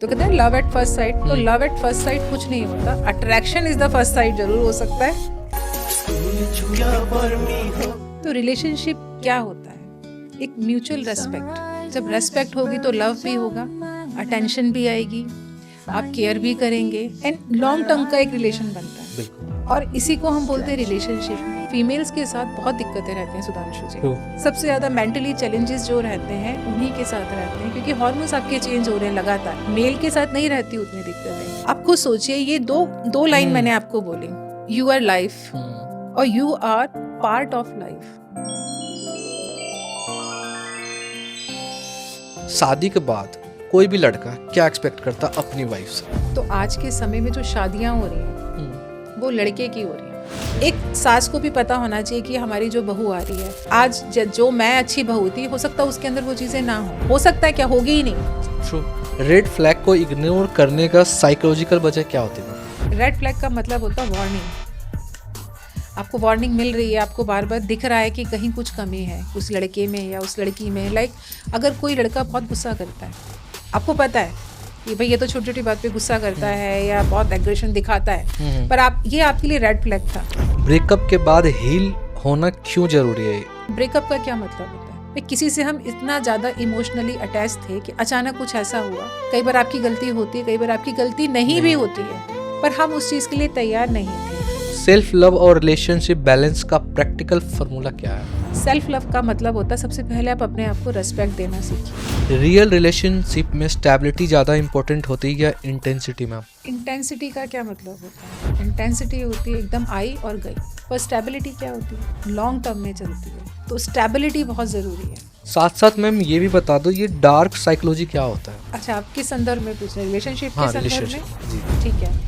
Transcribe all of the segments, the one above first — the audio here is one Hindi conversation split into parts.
तो कहते हैं लव एट फर्स्ट साइट, तो लव एट फर्स्ट साइट कुछ नहीं होता, attraction is the first sight जरूर हो सकता है। तो रिलेशनशिप क्या होता है? एक म्यूचुअल रेस्पेक्ट। जब रेस्पेक्ट होगी तो लव भी होगा, अटेंशन भी आएगी, आप केयर भी करेंगे एंड लॉन्ग टर्म का एक रिलेशन बनता है। और इसी को हम बोलते हैं रिलेशनशिप। फीमेल्स के साथ बहुत दिक्कतें रहती हैं सुधांशु जी। सबसे ज्यादा मेंटली चैलेंजेस जो रहते हैं उन्हीं के साथ रहते हैं, क्योंकि हार्मोन्स आपके चेंज हो रहे हैं लगातार। मेल के साथ नहीं रहती उतनी दिक्कतें। आप खुद सोचिए, ये दो लाइन मैंने आपको बोली, यू आर लाइफ और you are part of life. शादी के बाद कोई भी लड़का क्या एक्सपेक्ट करता अपनी वाइफ से? तो आज के समय में जो शादियां हो रही हैं वो लड़के की हो रही है। एक सास को भी पता होना चाहिए कि हमारी जो बहू आ रही है, आज जो मैं अच्छी बहू थी, हो सकता है उसके अंदर वो चीजें ना हो सकता है क्या होगी ही नहीं। ट्रू। रेड फ्लैग को इग्नोर करने का साइकोलॉजिकल वजह क्या होती है? रेड फ्लैग का मतलब होता है वार्निंग। आपको वार्निंग मिल रही है, आपको बार बार दिख रहा है कि कहीं कुछ कमी है उस लड़के में या उस लड़की में। लाइक अगर कोई लड़का बहुत गुस्सा करता है, आपको पता है कि भाई ये तो छोटी छोटी बात पे गुस्सा करता है या बहुत एग्रेशन दिखाता है, पर ये आपके लिए रेड फ्लैग था। ब्रेकअप के बाद हील होना क्यों जरूरी है? ब्रेकअप का क्या मतलब होता है? किसी से हम इतना ज्यादा इमोशनली अटैच थे कि अचानक कुछ ऐसा हुआ। कई बार आपकी गलती होती है, कई बार आपकी गलती नहीं भी होती है, पर हम उस चीज के लिए तैयार नहीं थे। सेल्फ लव और रिलेशनशिप बैलेंस का प्रैक्टिकल फॉर्मूला क्या है? सेल्फ लव का मतलब होता है सबसे पहले आप अपने आप को रेस्पेक्ट देना सीखिए। रियल रिलेशनशिप में स्टेबिलिटी ज्यादा इंपॉर्टेंट होती है या इंटेंसिटी में? इंटेंसिटी का क्या मतलब होता है? इंटेंसिटी होती है एकदम आई और गई, पर स्टेबिलिटी क्या होती है? लॉन्ग टर्म में चलती है। तो स्टेबिलिटी बहुत जरूरी है। साथ साथ मैम ये भी बता दो, ये डार्क साइकोलॉजी क्या होता है? अच्छा, आप किस संदर्भ में पूछ रहे हैं? रिलेशनशिप के संदर्भ में? जी ठीक है।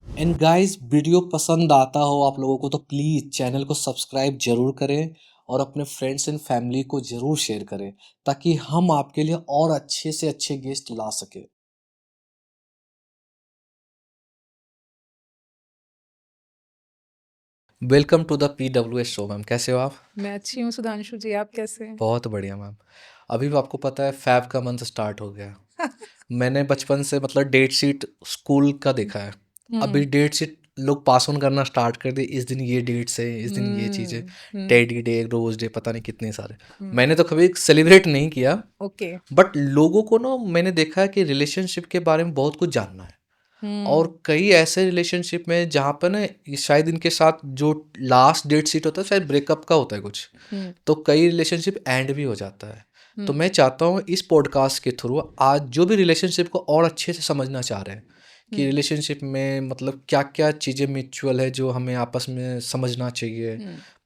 एंड गाइस, वीडियो पसंद आता हो आप लोगों को तो प्लीज़ चैनल को सब्सक्राइब जरूर करें और अपने फ्रेंड्स एंड फैमिली को जरूर शेयर करें, ताकि हम आपके लिए और अच्छे से अच्छे गेस्ट ला सके। Welcome to the PWS show. Ma'am कैसे हो आप? मैं अच्छी हूँ सुधांशु जी, आप कैसे हैं? बहुत बढ़िया मैम। अभी भी आपको पता है फैब का मंथ स्टार्ट हो गया। मैंने बचपन से मतलब डेट शीट स्कूल का देखा है। अभी डेट शीट लोग पास ऑन करना स्टार्ट कर दिए। इस दिन ये डेट्स है, इस दिन ये चीज़ें, टेडी डे, रोज डे, पता नहीं कितने सारे। मैंने तो कभी सेलिब्रेट नहीं किया। ओके। बट लोगों को ना मैंने देखा है कि रिलेशनशिप के बारे में बहुत कुछ जानना है। और कई ऐसे रिलेशनशिप में जहाँ पर ना शायद इनके साथ जो लास्ट डेट शीट होता है शायद ब्रेकअप का होता है कुछ, तो कई रिलेशनशिप एंड भी हो जाता है। तो मैं चाहता हूँ इस पॉडकास्ट के थ्रू आज जो भी रिलेशनशिप को और अच्छे से समझना चाह रहे हैं कि रिलेशनशिप में मतलब क्या क्या चीज़ें म्यूचुअल है जो हमें आपस में समझना चाहिए,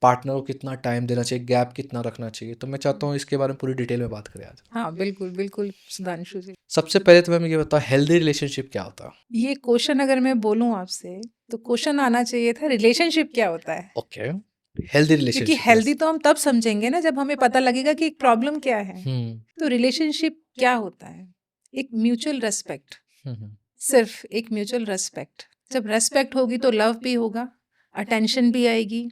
पार्टनर को कितना टाइम देना चाहिए, गैप कितना रखना चाहिए। तो मैं चाहता हूँ इसके बारे में पूरी डिटेल में बात करें आज। हाँ बिल्कुल बिल्कुल सुधांशु जी। सबसे पहले तो मैम ये बताओ, हेल्दी रिलेशनशिप क्या होता है? ये क्वेश्चन अगर मैं बोलूं आपसे तो क्वेश्चन आना चाहिए था रिलेशनशिप क्या होता है। ओके, हेल्दी क्योंकि रिलेशनशिप। हेल्दी तो हम तब समझेंगे ना जब हमें पता लगेगा कि एक प्रॉब्लम क्या है। तो रिलेशनशिप क्या होता है? एक म्यूचुअल रेस्पेक्ट, सिर्फ एक म्यूचुअल रेस्पेक्ट। जब रेस्पेक्ट होगी तो लव भी होगा, अटेंशन भी आएगी,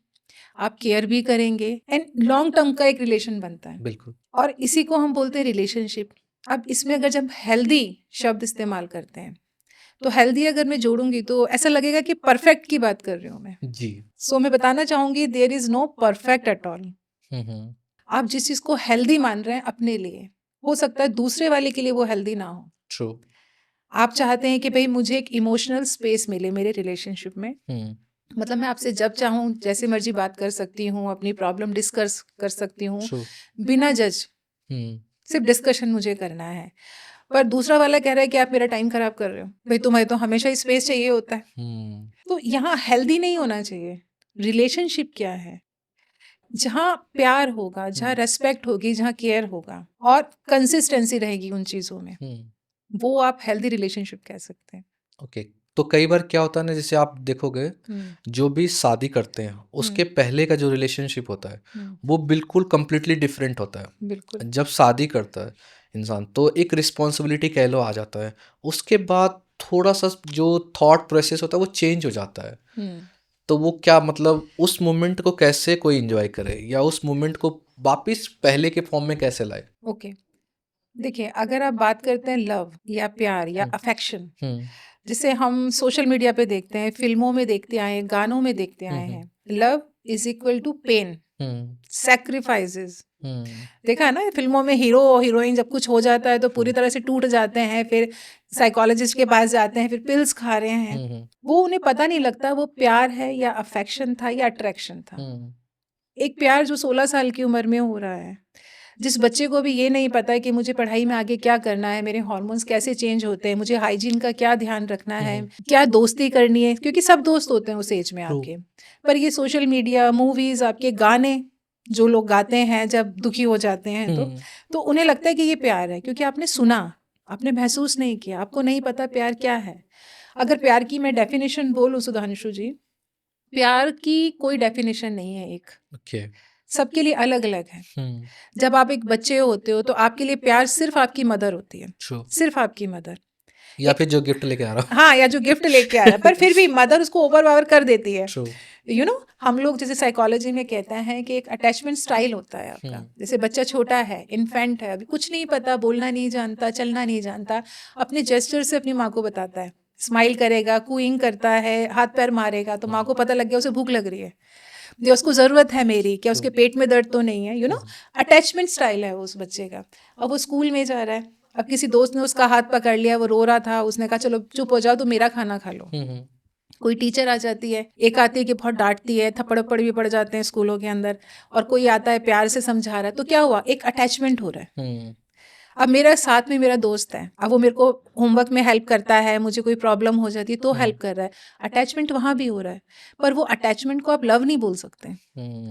आप केयर भी करेंगे एंड लॉन्ग टर्म का एक रिलेशन बनता है। बिल्कुल। और इसी को हम बोलते हैं रिलेशनशिप। अब इसमें अगर जब हेल्दी शब्द इस्तेमाल करते हैं तो हेल्दी अगर मैं जोड़ूंगी तो ऐसा लगेगा कि परफेक्ट की बात कर रही हूँ मैं। जी। सो मैं बताना चाहूंगी there is no perfect at all. आप जिस चीज को हेल्दी मान रहे हैं अपने लिए, हो सकता है दूसरे वाले के लिए वो हेल्दी ना हो। ट्रू। आप चाहते हैं कि भाई मुझे एक इमोशनल स्पेस मिले मेरे रिलेशनशिप में, मतलब मैं आपसे जब चाहूँ जैसे मर्जी बात कर सकती हूँ, अपनी प्रॉब्लम डिस्कस कर सकती हूँ बिना जज, सिर्फ डिस्कशन मुझे करना है। पर दूसरा वाला कह रहा है कि आप मेरा टाइम खराब कर रहे हो, भाई तुम्हें तो हमेशा स्पेस चाहिए होता है। तो यहाँ हेल्दी नहीं होना चाहिए। रिलेशनशिप क्या है? जहाँ प्यार होगा, जहाँ रेस्पेक्ट होगी, जहाँ केयर होगा और कंसिस्टेंसी रहेगी उन चीजों में, वो आप हेल्दी रिलेशनशिप कह सकते हैं। ओके। तो कई बार क्या होता है ना, जैसे आप देखोगे जो भी शादी करते हैं उसके पहले का जो रिलेशनशिप होता है वो बिल्कुल कंप्लीटली डिफरेंट होता है। बिल्कुल। जब शादी करता है इंसान तो एक रिस्पॉन्सिबिलिटी कह लो आ जाता है, उसके बाद थोड़ा सा जो थॉट प्रोसेस होता है वो चेंज हो जाता है। तो वो क्या मतलब उस मोमेंट को कैसे कोई एंजॉय करे या उस मोमेंट को वापिस पहले के फॉर्म में कैसे लाए? ओके, देखिए अगर आप बात करते हैं लव या प्यार या अफेक्शन, जिसे हम सोशल मीडिया पे देखते हैं, फिल्मों में देखते आए हैं, गानों में देखते आए हैं, love is equal to pain, sacrifices. देखा है ना फिल्मों में हीरो और हीरोइन जब कुछ हो जाता है तो पूरी तरह से टूट जाते हैं, फिर साइकोलॉजिस्ट के पास जाते हैं, फिर पिल्स खा रहे हैं। वो उन्हें पता नहीं लगता वो प्यार है या अफेक्शन था या अट्रैक्शन था। एक प्यार जो 16 साल की उम्र में हो रहा है, जिस बच्चे को भी ये नहीं पता है कि मुझे पढ़ाई में आगे क्या करना है, मेरे हार्मोन्स कैसे चेंज होते हैं, मुझे हाइजीन का क्या ध्यान रखना है, क्या दोस्ती करनी है, क्योंकि सब दोस्त होते हैं उस एज में आपके। पर ये सोशल मीडिया, मूवीज, आपके गाने जो लोग गाते हैं जब दुखी हो जाते हैं तो उन्हें लगता है कि ये प्यार है, क्योंकि आपने सुना, आपने महसूस नहीं किया, आपको नहीं पता प्यार क्या है। अगर प्यार की मैं डेफिनेशन बोलूँ सुधांशु जी, प्यार की कोई डेफिनेशन नहीं है एक, सबके लिए अलग अलग है। जब आप एक बच्चे होते हो तो आपके लिए प्यार सिर्फ आपकी मदर होती है, सिर्फ आपकी मदर, या फिर जो गिफ्ट लेके आ रहा, हाँ, या जो गिफ्ट लेके आ रहा है, पर फिर भी मदर उसको ओवर पावर कर देती है। यू नो, हम लोग जैसे साइकोलॉजी में कहते हैं कि एक अटैचमेंट स्टाइल होता है आपका। जैसे बच्चा छोटा है, इन्फेंट है, अभी कुछ नहीं पता, बोलना नहीं जानता, चलना नहीं जानता, अपने जेस्चर से अपनी माँ को बताता है, स्माइल करेगा, कूइंग करता है, हाथ पैर मारेगा, तो माँ को पता लग गया उसे भूख लग रही है, जो उसको ज़रूरत है मेरी, क्या उसके पेट में दर्द तो नहीं है। यू नो, अटैचमेंट स्टाइल है उस बच्चे का। अब वो स्कूल में जा रहा है, अब किसी दोस्त ने उसका हाथ पकड़ लिया, वो रो रहा था, उसने कहा चलो चुप हो जाओ, तो मेरा खाना खा लो। कोई टीचर आ जाती है, एक आती है कि बहुत डांटती है, थप्पड़ भी पड़ जाते हैं स्कूलों के अंदर, और कोई आता है प्यार से समझा रहा है, तो क्या हुआ, एक अटैचमेंट हो रहा है। अब मेरा साथ में मेरा दोस्त है, अब वो मेरे को होमवर्क में हेल्प करता है, मुझे कोई प्रॉब्लम हो जाती है तो हेल्प कर रहा है, अटैचमेंट वहाँ भी हो रहा है। पर वो अटैचमेंट को आप लव नहीं बोल सकते।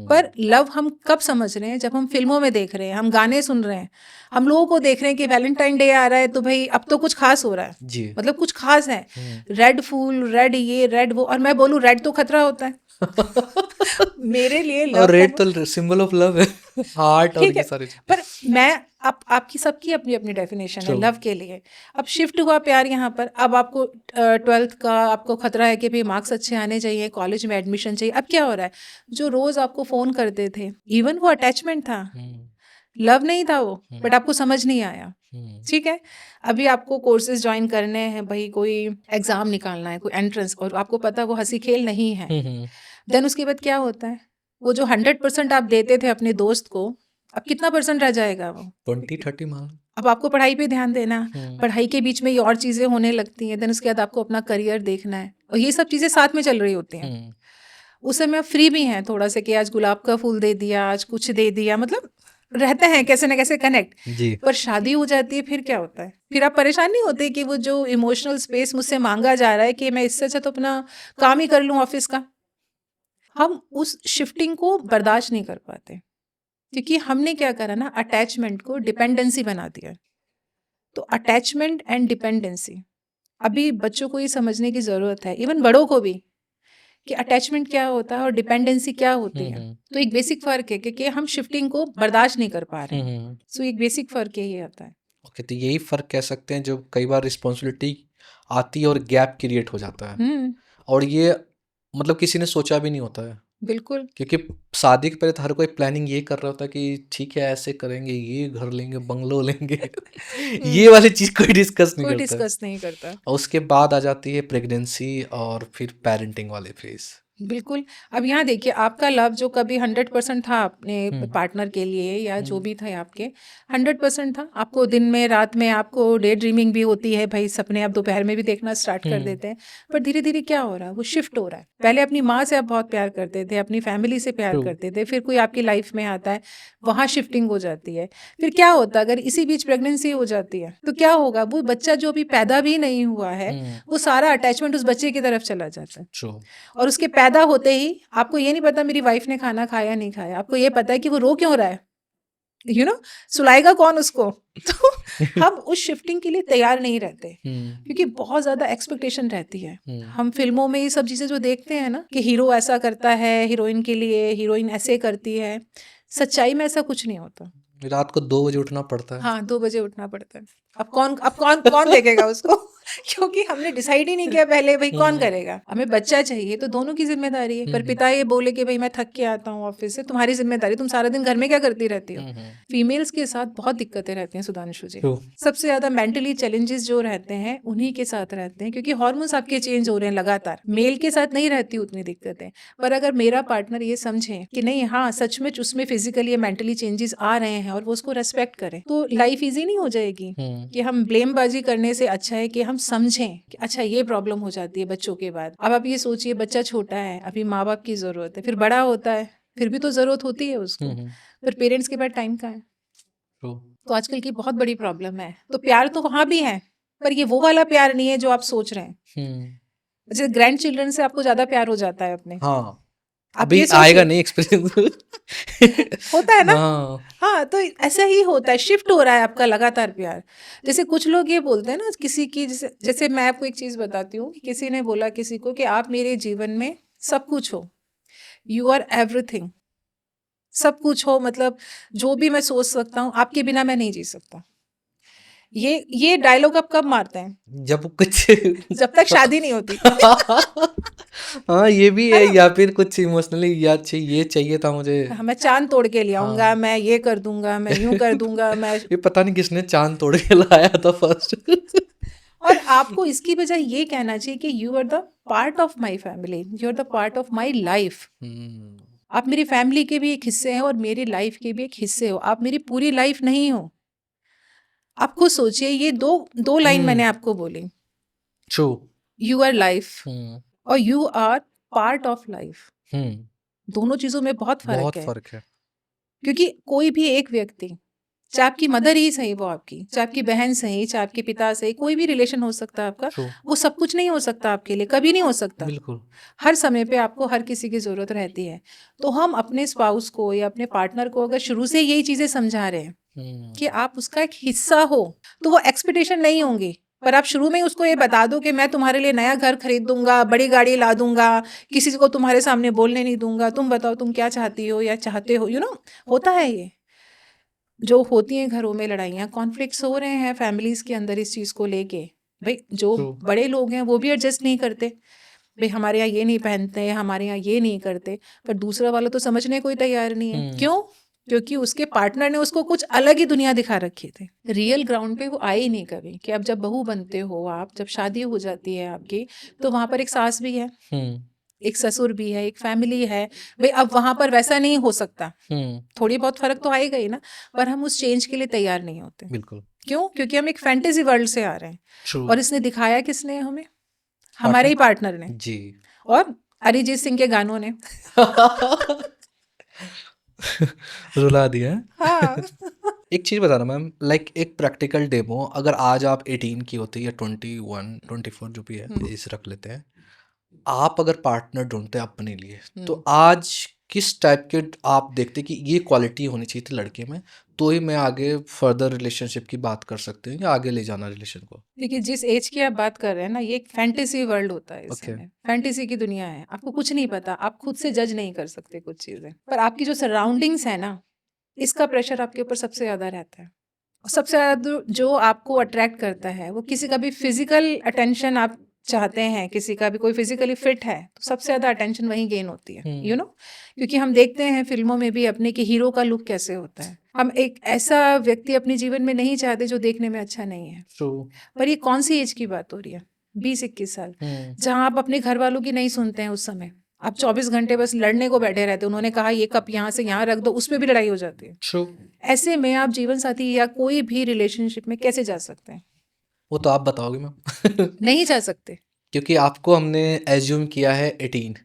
पर लव हम कब समझ रहे हैं, जब हम फिल्मों में देख रहे हैं, हम गाने सुन रहे हैं, हम लोगों को देख रहे हैं कि वैलेंटाइन डे आ रहा है तो भाई अब तो कुछ खास हो रहा है जी। मतलब कुछ खास है, रेड फूल, रेड ये, रेड वो, और मैं बोलूँ रेड तो खतरा होता है मेरे लिए लव, और रेड तो सिंबल ऑफ लव है, हार्ट और ये सारे। पर मैं आपकी सबकी अपनी अपनी डेफिनेशन है लव के लिए। अब शिफ्ट हुआ प्यार यहाँ पर, अब आपको 12th का आपको खतरा है कि भाई मार्क्स अच्छे आने चाहिए, कॉलेज में एडमिशन चाहिए। अब क्या हो रहा है, जो रोज आपको फोन करते थे, इवन वो अटैचमेंट था, लव नहीं था वो, बट आपको समझ नहीं आया। ठीक है, अभी आपको कोर्सेज ज्वाइन करने हैं, भाई कोई एग्जाम निकालना है, कोई एंट्रेंस, और आपको पता वो हंसी खेल नहीं है। देन उसके बाद क्या होता है, वो जो 100% आप देते थे अपने दोस्त को, अब कितना % रह जाएगा, वो 20-30 मान। अब आपको पढ़ाई पे ध्यान देना, पढ़ाई के बीच में ये और चीजें होने लगती हैं, देन उसके बाद आपको अपना करियर देखना है, और ये सब चीजें साथ में चल रही होती हैं। उस समय आप फ्री भी हैं थोड़ा सा कि आज गुलाब का फूल दे दिया, आज कुछ दे दिया, मतलब रहते हैं कैसे ना कैसे कनेक्ट जी। पर शादी हो जाती है, फिर क्या होता है, फिर आप परेशान नहीं होते कि वो जो इमोशनल स्पेस मुझसे मांगा जा रहा है कि मैं इससे अच्छा तो अपना काम ही कर लूँ ऑफिस का, हम उस शिफ्टिंग को बर्दाश्त नहीं कर पाते, क्योंकि हमने क्या करा ना, अटैचमेंट को डिपेंडेंसी बना दिया। तो अटैचमेंट एंड डिपेंडेंसी, अभी बच्चों को ये समझने की ज़रूरत है, इवन बड़ों को भी, कि अटैचमेंट क्या होता है और डिपेंडेंसी क्या होती है। तो एक बेसिक फ़र्क है कि हम शिफ्टिंग को बर्दाश्त नहीं कर पा रहे हैं। सो एक बेसिक फ़र्क यही आता है। ओके, तो यही फ़र्क कह सकते हैं, जो कई बार रिस्पॉन्सिबिलिटी आती है और गैप क्रिएट हो जाता है, और ये मतलब किसी ने सोचा भी नहीं होता है। बिल्कुल, क्योंकि शादी के पहले तो हर कोई प्लानिंग ये कर रहा होता है कि ठीक है ऐसे करेंगे, ये घर लेंगे, बंगलो लेंगे ये वाली चीज़ कोई डिस्कस नहीं करता। और उसके बाद आ जाती है प्रेगनेंसी और फिर पेरेंटिंग वाले फेज। बिल्कुल, अब यहाँ देखिए, आपका लव जो कभी 100% था अपने पार्टनर के लिए, या जो भी था आपके 100% था, आपको दिन में रात में आपको डे ड्रीमिंग भी होती है, भाई सपने आप दोपहर में भी देखना स्टार्ट कर देते हैं। पर धीरे धीरे क्या हो रहा है, वो शिफ्ट हो रहा है। पहले अपनी माँ से आप बहुत प्यार करते थे, अपनी फैमिली से प्यार करते थे, फिर कोई आपकी लाइफ में आता है, वहाँ शिफ्टिंग हो जाती है। फिर क्या होता है, अगर इसी बीच प्रेगनेंसी हो जाती है तो क्या होगा, वो बच्चा जो अभी पैदा भी नहीं हुआ है, वो सारा अटैचमेंट उस बच्चे की तरफ चला जाता है। और उसके पैदा होते ही आपको ये नहीं पता मेरी वाइफ ने खाना खाया नहीं खाया, आपको ये पता है कि वो रो क्यों रहा है, यू नो, सुलाएगा कौन उसको। तो हम उस शिफ्टिंग के लिए तैयार नहीं रहते, क्योंकि बहुत ज्यादा एक्सपेक्टेशन रहती है। हम फिल्मों में ये सब चीजें जो देखते हैं ना, कि हीरो ऐसा करता है हीरोइन के लिए, हीरोइन ऐसे करती है, सच्चाई में ऐसा कुछ नहीं होता। रात को 2 बजे उठना पड़ता है। हाँ, 2 बजे उठना पड़ता है। अब कौन देखेगा उसको क्योंकि हमने डिसाइड ही नहीं किया पहले भाई कौन करेगा। हमें बच्चा चाहिए तो दोनों की जिम्मेदारी है, पर पिता ये बोले कि भाई मैं थक के आता हूँ ऑफिस से, तुम्हारी जिम्मेदारी, तुम सारा दिन घर में क्या करती रहती हो। फीमेल्स के साथ बहुत दिक्कतें रहती हैं सुधांशु जी। सबसे ज्यादा मेंटली चैलेंजेस जो रहते हैं उन्हीं के साथ रहते हैं, क्योंकि हार्मोन्स आपके चेंज हो रहे हैं लगातार। मेल के साथ नहीं रहती उतनी दिक्कतें, पर अगर मेरा पार्टनर ये समझे कि नहीं हाँ सच में उसमें फिजिकली या मेंटली चेंजेस आ रहे हैं और वो उसको रेस्पेक्ट करें, तो लाइफ इजी नहीं हो जाएगी। कि हम ब्लेमबाजी करने से अच्छा है कि हम समझें कि अच्छा ये प्रॉब्लम हो जाती है बच्चों के बाद। अब आप ये सोचिए बच्चा छोटा है, अभी माँ बाप की जरूरत है, फिर बड़ा होता है फिर भी तो जरूरत होती है उसको, फिर पेरेंट्स के पास टाइम कहाँ है। तो आजकल की बहुत बड़ी प्रॉब्लम है। तो प्यार तो वहां भी है, पर ये वो वाला प्यार नहीं है जो आप सोच रहे हैं। जैसे ग्रैंड चिल्ड्रन से आपको ज्यादा प्यार हो जाता है अपने। हाँ, आप अभी ये आएगा नहीं एक्सपीरियंस होता है ना। हाँ हाँ तो ऐसा ही होता है, शिफ्ट हो रहा है आपका लगातार प्यार। जैसे कुछ लोग ये बोलते हैं ना किसी की, जैसे मैं आपको एक चीज बताती हूँ कि किसी ने बोला किसी को कि आप मेरे जीवन में सब कुछ हो, यू आर एवरीथिंग, सब कुछ हो, मतलब जो भी मैं सोच सकता हूँ आपके बिना मैं नहीं जी सकता। ये डायलॉग आप कब मारते हैं? जब कुछ जब तक शादी नहीं होती। हाँ ये भी है है, ना? या फिर कुछ इमोशनली या ये चाहिए था मुझे। मैं चांद तोड़ के ले आऊंगा, हाँ मैं ये कर दूंगा, मैं यूं कर दूंगा, मैं ये पता नहीं किसने चांद तोड़ के लाया था फर्स्ट और आपको इसकी बजाय ये कहना चाहिए कि you are the part of my family, you are the part of my life. आप मेरी फैमिली के भी एक हिस्से हैं और मेरी लाइफ के भी एक हिस्से हो, आप मेरी पूरी लाइफ नहीं हो। आप खुद सोचिए, ये दो लाइन मैंने आपको बोली, ट्रू, यू आर लाइफ और you are part of life. दोनों चीजों में बहुत बहुत फर्क फर्क है। क्योंकि कोई भी एक व्यक्ति, चाहे आपकी मदर ही सही वो आपकी, चाहे आपकी बहन सही, चाहे आपके पिता सही, कोई भी रिलेशन हो सकता है आपका, True. वो सब कुछ नहीं हो सकता आपके लिए, कभी नहीं हो सकता। बिल्कुल। हर समय पे आपको हर किसी की जरूरत रहती है। तो हम अपने स्पाउस को या अपने पार्टनर को अगर शुरू से यही चीजें समझा रहे हैं कि आप उसका एक हिस्सा हो, तो वो एक्सपेक्टेशन नहीं होंगी। पर आप शुरू में ही उसको ये बता दो कि मैं तुम्हारे लिए नया घर खरीद दूंगा, बड़ी गाड़ी ला दूंगा, किसी को तुम्हारे सामने बोलने नहीं दूंगा, तुम बताओ तुम क्या चाहती हो या चाहते हो, होता है ये जो होती हैं घरों में लड़ाइयाँ, कॉन्फ्लिक्ट्स हो रहे हैं फैमिलीज के अंदर इस चीज़ को लेके। भाई जो बड़े लोग हैं वो भी एडजस्ट नहीं करते, भाई हमारे यहाँ ये नहीं पहनते, हमारे यहाँ ये नहीं करते, पर दूसरा वाला तो समझने को ही तैयार नहीं है। क्यों? क्योंकि उसके पार्टनर ने उसको कुछ अलग ही दुनिया दिखा रखी थी, रियल ग्राउंड पे वो आए ही नहीं कभी। कि अब जब बहू बनते हो आप, जब शादी हो जाती है आपकी, तो वहां पर एक सास भी है, एक ससुर भी है, एक फैमिली है। भाई अब वहां पर वैसा नहीं हो सकता, थोड़ी बहुत फर्क तो आएगा ही ना, पर हम उस चेंज के लिए तैयार नहीं होते। बिल्कुल। क्यों? क्योंकि हम एक फैंटेसी वर्ल्ड से आ रहे हैं। True. और इसने दिखाया किसने हमें? हमारे ही पार्टनर ने जी। और अरिजीत सिंह के गानों ने रुला दिया है। हाँ। एक चीज बता रहा मैम, लाइक एक प्रैक्टिकल डेमो, अगर आज आप 18 की होती या 21 24 जो भी है इस रख लेते हैं, आप अगर पार्टनर ढूंढते हैं अपने लिए, तो आज किस टाइप के आप देखते कि ये क्वालिटी होनी चाहिए थी लड़के में, तो ही मैं आगे फर्दर रिलेशनशिप की बात कर सकते हैं या आगे ले जाना रिलेशन को? देखिए जिस एज की आप बात कर रहे हैं ना, ये एक फैंटेसी वर्ल्ड होता है, इसमें फैंटेसी की दुनिया है, आपको कुछ नहीं पता, आप खुद से जज नहीं कर सकते कुछ चीजें, पर आपकी जो सराउंडिंग्स है ना, इसका प्रेशर आपके ऊपर सबसे ज्यादा रहता है। सबसे ज्यादा जो आपको अट्रैक्ट करता है, वो किसी का भी फिजिकल अटेंशन आप चाहते हैं, किसी का भी कोई फिजिकली फिट है तो सबसे ज्यादा अटेंशन वहीं गेन होती है, क्योंकि हम देखते हैं फिल्मों में भी अपने कि हीरो का लुक कैसे होता है। हम एक ऐसा व्यक्ति अपने जीवन में नहीं चाहते जो देखने में अच्छा नहीं है। पर ये कौन सी एज की बात हो रही है? 20-21 साल, जहां आप अपने घर वालों की नहीं सुनते हैं। उस समय आप 24 घंटे बस लड़ने को बैठे रहते हैं। उन्होंने कहा ये कप यहाँ से यहाँ रख दो, उसमें भी लड़ाई हो जाती है। ऐसे में आप जीवन साथी या कोई भी रिलेशनशिप में कैसे जा सकते हैं? वो तो आप बताओगे मैम। नहीं जा सकते, क्योंकि आपको हमने एज्यूम किया है 18।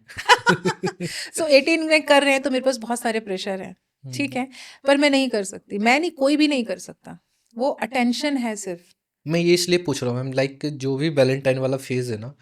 सो 18 में कर रहे हैं तो मेरे पास बहुत सारे प्रेशर हैं, ठीक है, पर मैं नहीं कर सकती, मैं नहीं, कोई भी नहीं कर सकता। वो अटेंशन है सिर्फ। मैं ये इसलिए पूछ रहा हूँ मैम, लाइक जो भी वैलेंटाइन वाला फेज है ना,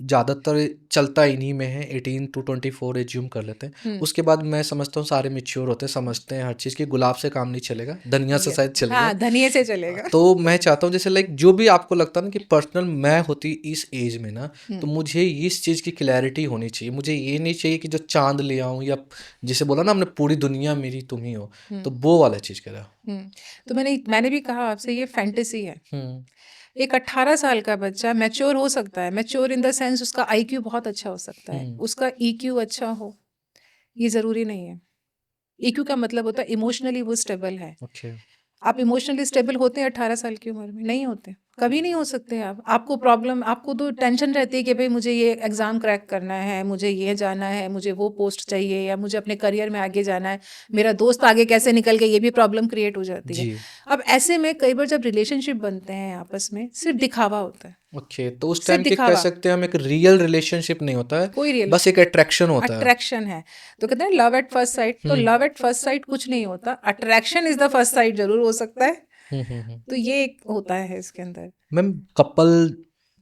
ज़्यादातर चलता इन्हीं में है, 18 to 24 एज्यूम कर लेते हैं। उसके बाद मैं समझता हूँ सारे मैच्योर होते हैं, समझते हैं हर चीज़ की, गुलाब से काम नहीं चलेगा, धनिया से शायद चलेगा। हाँ, धनिया से चलेगा। तो मैं चाहता हूँ जैसे लाइक जो भी आपको लगता है ना कि पर्सनल मैं होती इस एज में ना, तो मुझे इस चीज़ की क्लैरिटी होनी चाहिए। मुझे ये नहीं चाहिए कि जो चांद ले आऊँ, या जिसे बोला ना हमने पूरी दुनिया मेरी तुम ही हो, तो वो वाला चीज़ कह रहा। तो मैंने भी कहा आपसे, ये फैंटेसी है। एक 18 साल का बच्चा मैच्योर हो सकता है, मैच्योर इन द सेंस उसका आईक्यू बहुत अच्छा हो सकता है, उसका ईक्यू अच्छा हो, ये ज़रूरी नहीं है। ईक्यू का मतलब होता है इमोशनली वो स्टेबल है। आप इमोशनली स्टेबल होते हैं 18 साल की उम्र में? नहीं होते, कभी नहीं हो सकते आप। आपको प्रॉब्लम, आपको तो टेंशन रहती है कि भाई मुझे ये एग्ज़ाम क्रैक करना है, मुझे ये जाना है, मुझे वो पोस्ट चाहिए, या मुझे अपने करियर में आगे जाना है, मेरा दोस्त आगे कैसे निकल गया, ये भी प्रॉब्लम क्रिएट हो जाती है। अब ऐसे में कई बार जब रिलेशनशिप बनते हैं आपस में, सिर्फ दिखावा होता है। तो उस टाइम के कह सकते हैं हम एक रियल रिलेशनशिप नहीं होता है, कोई रियल, बस एक अट्रैक्शन होता है। अट्रैक्शन है। तो कहते हैं लव एट फर्स्ट साइट, तो लव एट फर्स्ट साइट कुछ नहीं होता, attraction is the first sight जरूर हो सकता है। तो ये एक होता है इसके अंदर। मैम कपल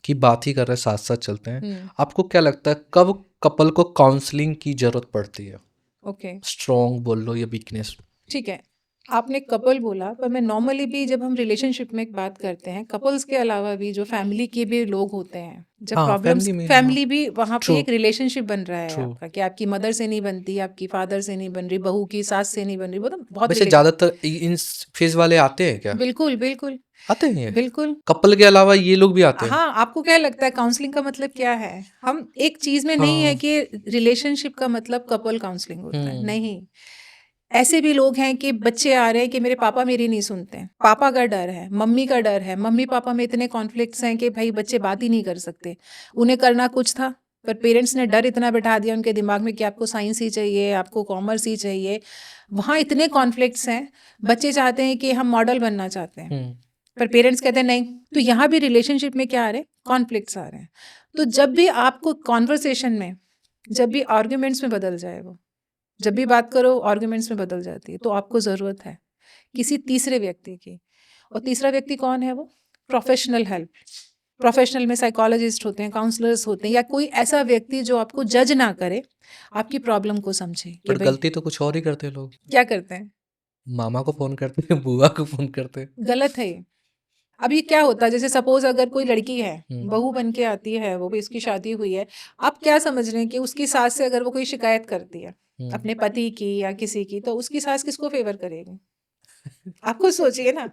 की बात ही कर रहे हैं, साथ साथ चलते हैं, आपको क्या लगता है कब कपल को काउंसलिंग की जरूरत पड़ती है? ओके, स्ट्रॉन्ग बोल लो या वीकनेस। ठीक है, आपने कपल बोला, पर मैं नॉर्मली भी जब हम रिलेशनशिप में बात करते हैं, कपल्स के अलावा भी जो फैमिली के भी लोग होते हैं, जब प्रॉब्लम्स, फैमिली भी वहाँ पे एक रिलेशनशिप बन रहा है आपका, कि आपकी मदर से नहीं बनती, आपकी फादर से नहीं बन रही, बहू की सास से नहीं बन रही, बहुत वैसे ज्यादातर इन फेज वाले आते हैं क्या? बिल्कुल बिल्कुल आते हैं, बिल्कुल। कपल के अलावा ये लोग भी आते हैं? हाँ, आपको क्या लगता है काउंसलिंग का मतलब क्या है? हम एक चीज में नहीं है कि रिलेशनशिप का मतलब कपल काउंसलिंग होता है, नहीं। ऐसे भी लोग हैं कि बच्चे आ रहे हैं कि मेरे पापा मेरी नहीं सुनते हैं, पापा का डर है, मम्मी का डर है, मम्मी पापा में इतने कॉन्फ्लिक्ट्स हैं कि भाई बच्चे बात ही नहीं कर सकते। उन्हें करना कुछ था, पर पेरेंट्स ने डर इतना बैठा दिया उनके दिमाग में कि आपको साइंस ही चाहिए, आपको कॉमर्स ही चाहिए। वहाँ इतने कॉन्फ्लिक्ट्स हैं, बच्चे चाहते हैं कि हम मॉडल बनना चाहते हैं, पर पेरेंट्स कहते हैं नहीं। तो यहाँ भी रिलेशनशिप में क्या आ रहे हैं, कॉन्फ्लिक्ट्स आ रहे हैं। तो जब भी आपको कॉन्वर्सेशन में, जब भी आर्ग्यूमेंट्स में बदल जाए, वो जब भी बात करो आर्ग्यूमेंट्स में बदल जाती है, तो आपको ज़रूरत है किसी तीसरे व्यक्ति की। और तीसरा व्यक्ति कौन है? वो प्रोफेशनल हेल्प। प्रोफेशनल में साइकोलॉजिस्ट होते हैं, काउंसलर्स होते हैं, या कोई ऐसा व्यक्ति जो आपको जज ना करे, आपकी प्रॉब्लम को समझे। पर गलती तो कुछ और ही करते हैं लोग। क्या करते हैं? मामा को फोन करते हैं, बुआ को फोन करते हैं। गलत है ये। अभी क्या होता है, जैसे सपोज अगर कोई लड़की है, बहू बन के आती है, वो भी इसकी शादी हुई है, आप क्या समझ रहे हैं कि उसकी सास से अगर वो कोई शिकायत करती है अपने पति की या किसी की, तो उसकी सास किसको फेवर करेगी? आप खुद सोचिए ना।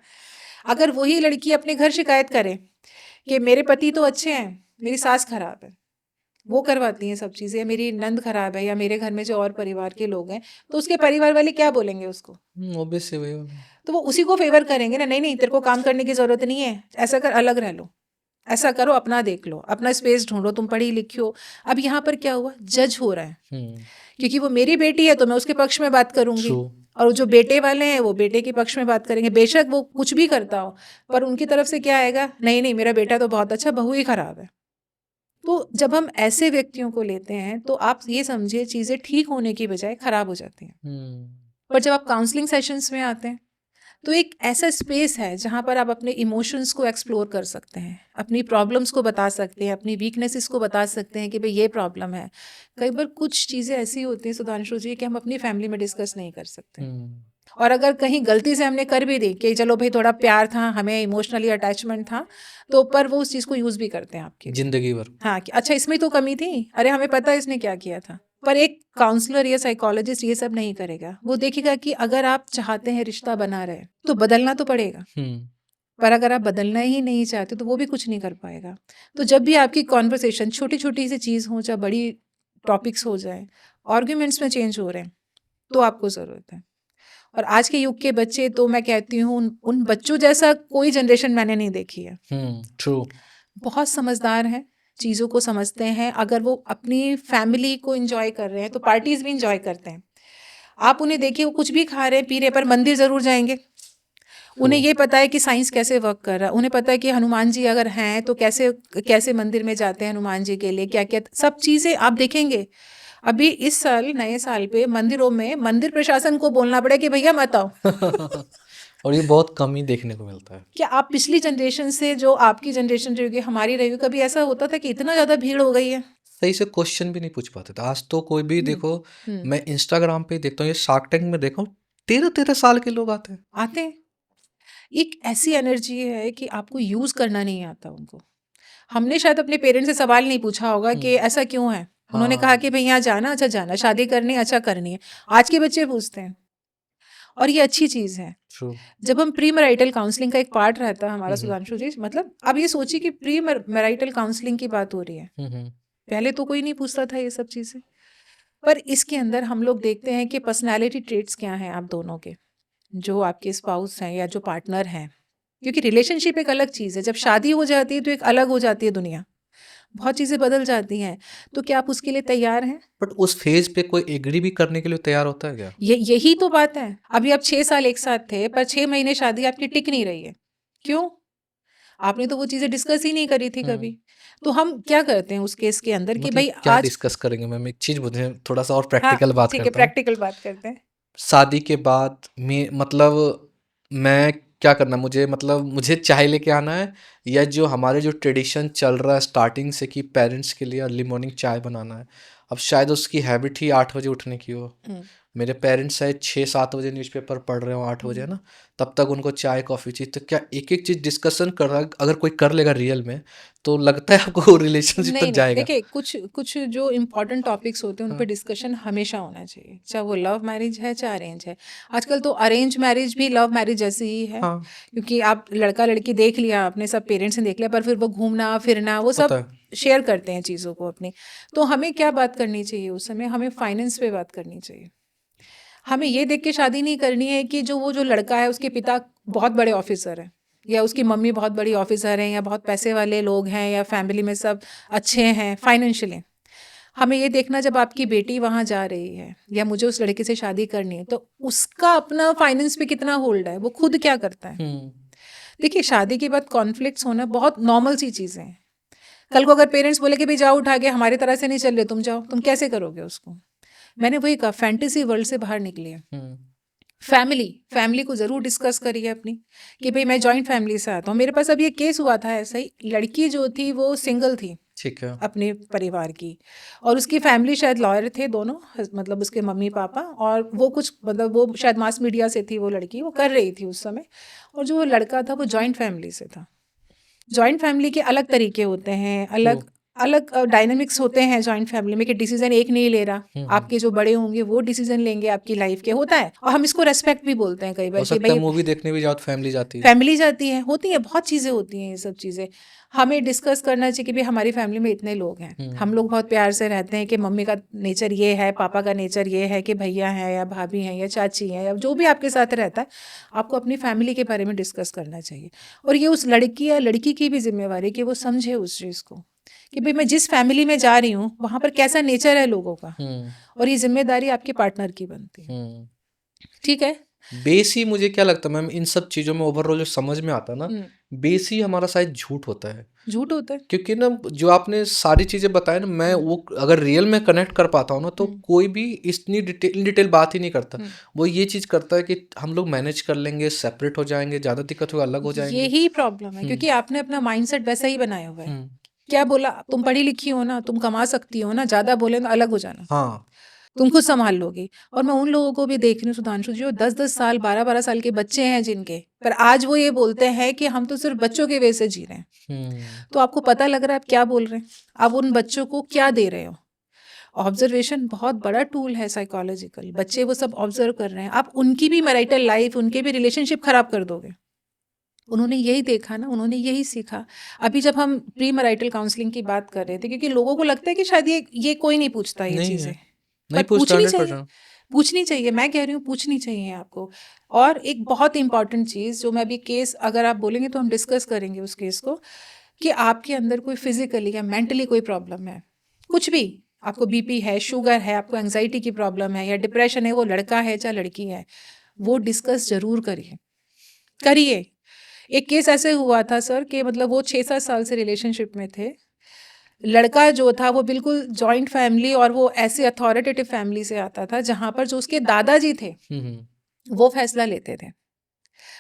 अगर वही लड़की अपने घर शिकायत करे कि मेरे पति तो अच्छे हैं, मेरी सास खराब है, वो करवाती हैं सब चीज़ें, मेरी नंद खराब है, या मेरे घर में जो और परिवार के लोग हैं, तो उसके परिवार वाले क्या बोलेंगे उसको? ऑब्वियसली तो वो उसी को फेवर करेंगे ना, नहीं नहीं तेरे को काम करने की जरूरत नहीं है, ऐसा कर, अलग रह लो, ऐसा करो, अपना देख लो, अपना स्पेस ढूंढो, तुम पढ़ी लिखी हो। अब यहाँ पर क्या हुआ, जज हो रहा है, क्योंकि वो मेरी बेटी है तो मैं उसके पक्ष में बात करूंगी, और जो बेटे वाले हैं वो बेटे के पक्ष में बात करेंगे, बेशक वो कुछ भी करता हो, पर उनकी तरफ से क्या आएगा, नहीं नहीं मेरा बेटा तो बहुत अच्छा, बहू ही खराब है। तो जब हम ऐसे व्यक्तियों को लेते हैं, तो आप ये समझिए चीज़ें ठीक होने की बजाय खराब हो जाती हैं। पर जब आप काउंसलिंग सेशंस में आते हैं, तो एक ऐसा स्पेस है जहाँ पर आप अपने इमोशंस को एक्सप्लोर कर सकते हैं, अपनी प्रॉब्लम्स को बता सकते हैं, अपनी वीकनेसेस को बता सकते हैं कि भाई ये प्रॉब्लम है। कई बार कुछ चीज़ें ऐसी होती हैं सुधांशु जी कि हम अपनी फैमिली में डिस्कस नहीं कर सकते, और अगर कहीं गलती से हमने कर भी दी कि चलो भाई थोड़ा प्यार था, हमें इमोशनली अटैचमेंट था, तो पर वो उस चीज़ को यूज़ भी करते हैं आपकी जिंदगी भर। हाँ, कि अच्छा इसमें तो कमी थी, अरे हमें पता है इसने क्या किया था। पर एक काउंसलर या साइकोलॉजिस्ट ये सब नहीं करेगा, वो देखेगा कि अगर आप चाहते हैं रिश्ता बना रहे तो बदलना तो पड़ेगा, पर अगर आप बदलना ही नहीं चाहते तो वो भी कुछ नहीं कर पाएगा। तो जब भी आपकी कॉन्वर्सेशन छोटी छोटी सी चीज़ हो, चाहे बड़ी टॉपिक्स हो जाए, आर्ग्यूमेंट्स में चेंज हो रहे हैं, तो आपको ज़रूरत है। और आज के युग के बच्चे तो मैं कहती हूँ उन बच्चों जैसा कोई जनरेशन मैंने नहीं देखी है। ट्रू। बहुत समझदार हैं, चीज़ों को समझते हैं। अगर वो अपनी फैमिली को एंजॉय कर रहे हैं तो पार्टीज भी एंजॉय करते हैं। आप उन्हें देखिए, वो कुछ भी खा रहे हैं पी रहे हैं, पर मंदिर ज़रूर जाएंगे। उन्हें ये पता है कि साइंस कैसे वर्क कर रहा है, उन्हें पता है कि हनुमान जी अगर हैं तो कैसे कैसे मंदिर में जाते हैं हनुमान जी के लिए, क्या क्या सब चीज़ें आप देखेंगे। अभी इस साल नए साल पे मंदिरों में मंदिर प्रशासन को बोलना पड़ा कि भैया मत आओ। और ये बहुत कम ही देखने को मिलता है। क्या आप पिछली जनरेशन से, जो आपकी जनरेशन रही, हमारी रही, कभी ऐसा होता था कि इतना ज़्यादा भीड़ हो गई है? सही से क्वेश्चन भी नहीं पूछ पाते थे। आज तो कोई भी देखो, मैं इंस्टाग्राम पे देखता हूँ, ये शार्क टैंक में देखा हूँ, 13-13 साल के लोग आते हैं। एक ऐसी एनर्जी है कि आपको यूज करना नहीं आता उनको। हमने शायद अपने पेरेंट्स से सवाल नहीं पूछा होगा कि ऐसा क्यों है, उन्होंने कहा कि भाई यहाँ जाना, अच्छा जाना, शादी करनी, अच्छा करनी है। आज के बच्चे पूछते हैं, और ये अच्छी चीज़ है। जब हम प्री मैरिटल काउंसलिंग का एक पार्ट रहता है हमारा सुधांशु जी, मतलब अब ये सोचिए कि प्री मैरिटल काउंसलिंग की बात हो रही है, पहले तो कोई नहीं पूछता था ये सब चीज़ें, पर इसके अंदर हम लोग देखते हैं कि पर्सनैलिटी ट्रेट्स क्या हैं आप दोनों के, जो आपके स्पाउस हैं या जो पार्टनर हैं, क्योंकि रिलेशनशिप एक अलग चीज़ है, जब शादी हो जाती है तो एक अलग हो जाती है दुनिया, बहुत चीज़ें बदल जाती हैं, तो क्या आप उसके लिए तैयार हैं? बट उस फेज पे कोई एग्री भी करने के लिए तैयार होता है क्या? यही तो बात है। अभी आप 6 साल एक साथ थे, पर 6 महीने शादी आपकी टिक नहीं रही है, क्यों? आपने तो वो चीज़ें डिस्कस ही नहीं करी थी कभी। तो हम क्या करते हैं उस केस के अंदर कि मतलब भाई क्या आज डिस्कस करेंगे मैम? एक चीज़ मुझे थोड़ा-सा और हाँ, प्रैक्टिकल बात ठीक है, करता हूँ। प्रैक्टिकल बात करते हैं। शादी के बाद में मतलब मैं क्या करना, मुझे मतलब मुझे चाय लेके आना है, या जो हमारे जो ट्रेडिशन चल रहा है स्टार्टिंग से कि पेरेंट्स के लिए अर्ली मॉर्निंग चाय बनाना है। अब शायद उसकी हैबिट ही 8 बजे उठने की हो, मेरे पेरेंट्स शायद 6-7 बजे न्यूज़पेपर पढ़ रहे हो, 8 बजे है ना, तब तक उनको चाय कॉफ़ी चाहिए। तो क्या एक-एक चीज़ डिस्कशन कर रहा अगर कोई कर लेगा रियल में, तो लगता है आपको रिलेशनशिप तक नहीं, जाएगा? देखिए कुछ कुछ जो इम्पोर्टेंट टॉपिक्स होते हैं उन पे हाँ। डिस्कशन हमेशा होना चाहिए, चाहे वो लव मैरिज है, चाहे अरेंज है। आजकल तो अरेंज मैरिज भी लव मैरिज जैसी ही है, हाँ, क्योंकि आप लड़का-लड़की देख लिया आपने, सब पेरेंट्स ने देख लिया, पर फिर वो घूमना-फिरना वो होता सब है। शेयर करते हैं चीज़ों को अपनी। तो हमें क्या बात करनी चाहिए उस समय? हमें फाइनेंस पे बात करनी चाहिए। हमें ये देख के शादी नहीं करनी है कि जो लड़का है उसके पिता बहुत बड़े ऑफिसर हैं, या उसकी मम्मी बहुत बड़ी ऑफिसर हैं, या बहुत पैसे वाले लोग हैं, या फैमिली में सब अच्छे हैं फाइनेंशियली। हमें ये देखना जब आपकी बेटी वहाँ जा रही है या मुझे उस लड़के से शादी करनी है, तो उसका अपना फाइनेंस पे कितना होल्ड है, वो खुद क्या करता है। देखिए शादी के बाद कॉन्फ्लिक्ट्स होना बहुत नॉर्मल सी चीज़ें हैं। कल को अगर पेरेंट्स बोले कि भाई जाओ उठा के, हमारी तरह से नहीं चल रहे, तुम जाओ, तुम कैसे करोगे उसको? मैंने वही कहा, फैंटेसी वर्ल्ड से बाहर निकलिए। फैमिली को ज़रूर डिस्कस करिए अपनी, कि भाई मैं जॉइंट फैमिली से आता हूँ। मेरे पास अब ये केस हुआ था ऐसा ही, लड़की जो थी वो सिंगल थी ठीक है। अपने परिवार की, और उसकी फैमिली शायद लॉयर थे दोनों, मतलब उसके मम्मी पापा, और वो कुछ मतलब वो शायद मास मीडिया से थी, वो लड़की वो कर रही थी उस समय, और जो लड़का था वो जॉइंट फैमिली से था। जॉइंट फैमिली के अलग तरीके होते हैं, अलग अलग डायनामिक्स होते हैं जॉइंट फैमिली में, कि डिसीजन एक नहीं ले रहा, आपके जो बड़े होंगे वो डिसीजन लेंगे आपकी लाइफ के, होता है। और हम इसको रेस्पेक्ट भी बोलते हैं कई हो बार कि सकता है भाई मूवी देखने भी जाओ तो फैमिली जाती है। फैमिली जाती है, होती है, बहुत चीज़ें होती हैं, ये सब चीज़ें हमें डिस्कस करना चाहिए कि भाई हमारी फैमिली में इतने लोग हैं, हम लोग बहुत प्यार से रहते हैं, कि मम्मी का नेचर ये है, पापा का नेचर ये है, कि भैया हैं या भाभी हैं या चाची हैं या जो भी आपके साथ रहता है, आपको अपनी फैमिली के बारे में डिस्कस करना चाहिए। और ये उस लड़की या लड़की की भी जिम्मेवारी कि वो समझे उस चीज़ को, कि भाई मैं जिस फैमिली में जा रही हूँ वहाँ पर कैसा नेचर है लोगों का, और ये जिम्मेदारी आपके पार्टनर की बनती है। ठीक है। बेस ही मुझे क्या लगता है मैम, इन सब चीज़ों में ओवरऑल जो समझ में आता है ना, बेस ही हमारा शायद झूठ होता है। झूठ होता है, क्योंकि ना जो आपने सारी चीज़ें बताई ना, मैं वो अगर रियल में कनेक्ट कर पाता हूँ ना, तो कोई भी इतनी डिटेल बात ही नहीं करता। वो ये चीज़ करता है कि हम लोग मैनेज कर लेंगे, सेपरेट हो जाएंगे, ज़्यादा दिक्कत होगा अलग हो जाएंगे। यही प्रॉब्लम है, क्योंकि आपने अपना माइंडसेट वैसा ही बनाया हुआ है। क्या बोला, तुम पढ़ी लिखी हो ना, तुम कमा सकती हो ना, ज़्यादा बोले तो अलग हो जाना, हाँ, तुम खुद संभाल लोगी। और मैं उन लोगों को भी देख रही हूँ सुधांशु जी, 10-10 साल 12-12 साल के बच्चे हैं जिनके, पर आज वो ये बोलते हैं कि हम तो सिर्फ बच्चों के वे से जी रहे हैं। तो आपको पता लग रहा है आप क्या बोल रहे हैं, आप उन बच्चों को क्या दे रहे हो। ऑब्जर्वेशन बहुत बड़ा टूल है साइकोलॉजिकल, बच्चे वो सब ऑब्जर्व कर रहे हैं, आप उनकी भी मैरिटल लाइफ, उनके भी रिलेशनशिप खराब कर दोगे। उन्होंने यही देखा ना, उन्होंने यही सीखा। अभी जब हम प्री मैरिटल काउंसलिंग की बात कर रहे थे, क्योंकि लोगों को लगता है कि शायद ये कोई नहीं पूछता ये नहीं चीज़ें, है, पर नहीं पूछता पूछनी चाहिए, 100%। पूछनी चाहिए, मैं कह रही हूँ पूछनी चाहिए आपको। और एक बहुत इंपॉर्टेंट चीज़ जो मैं अभी केस अगर आप बोलेंगे तो हम डिस्कस करेंगे उस केस को, कि आपके अंदर कोई फिजिकली या मेंटली कोई प्रॉब्लम है, कुछ भी, आपको बीपी है, शुगर है, आपको एंजाइटी की प्रॉब्लम है या डिप्रेशन है, वो लड़का है चाहे लड़की है, वो डिस्कस जरूर करिए। एक केस ऐसे हुआ था सर कि मतलब वो 6-7 साल से रिलेशनशिप में थे, लड़का जो था वो बिल्कुल जॉइंट फैमिली और वो ऐसे अथॉरिटेटिव फैमिली से आता था जहाँ पर जो उसके दादाजी थे वो फैसला लेते थे,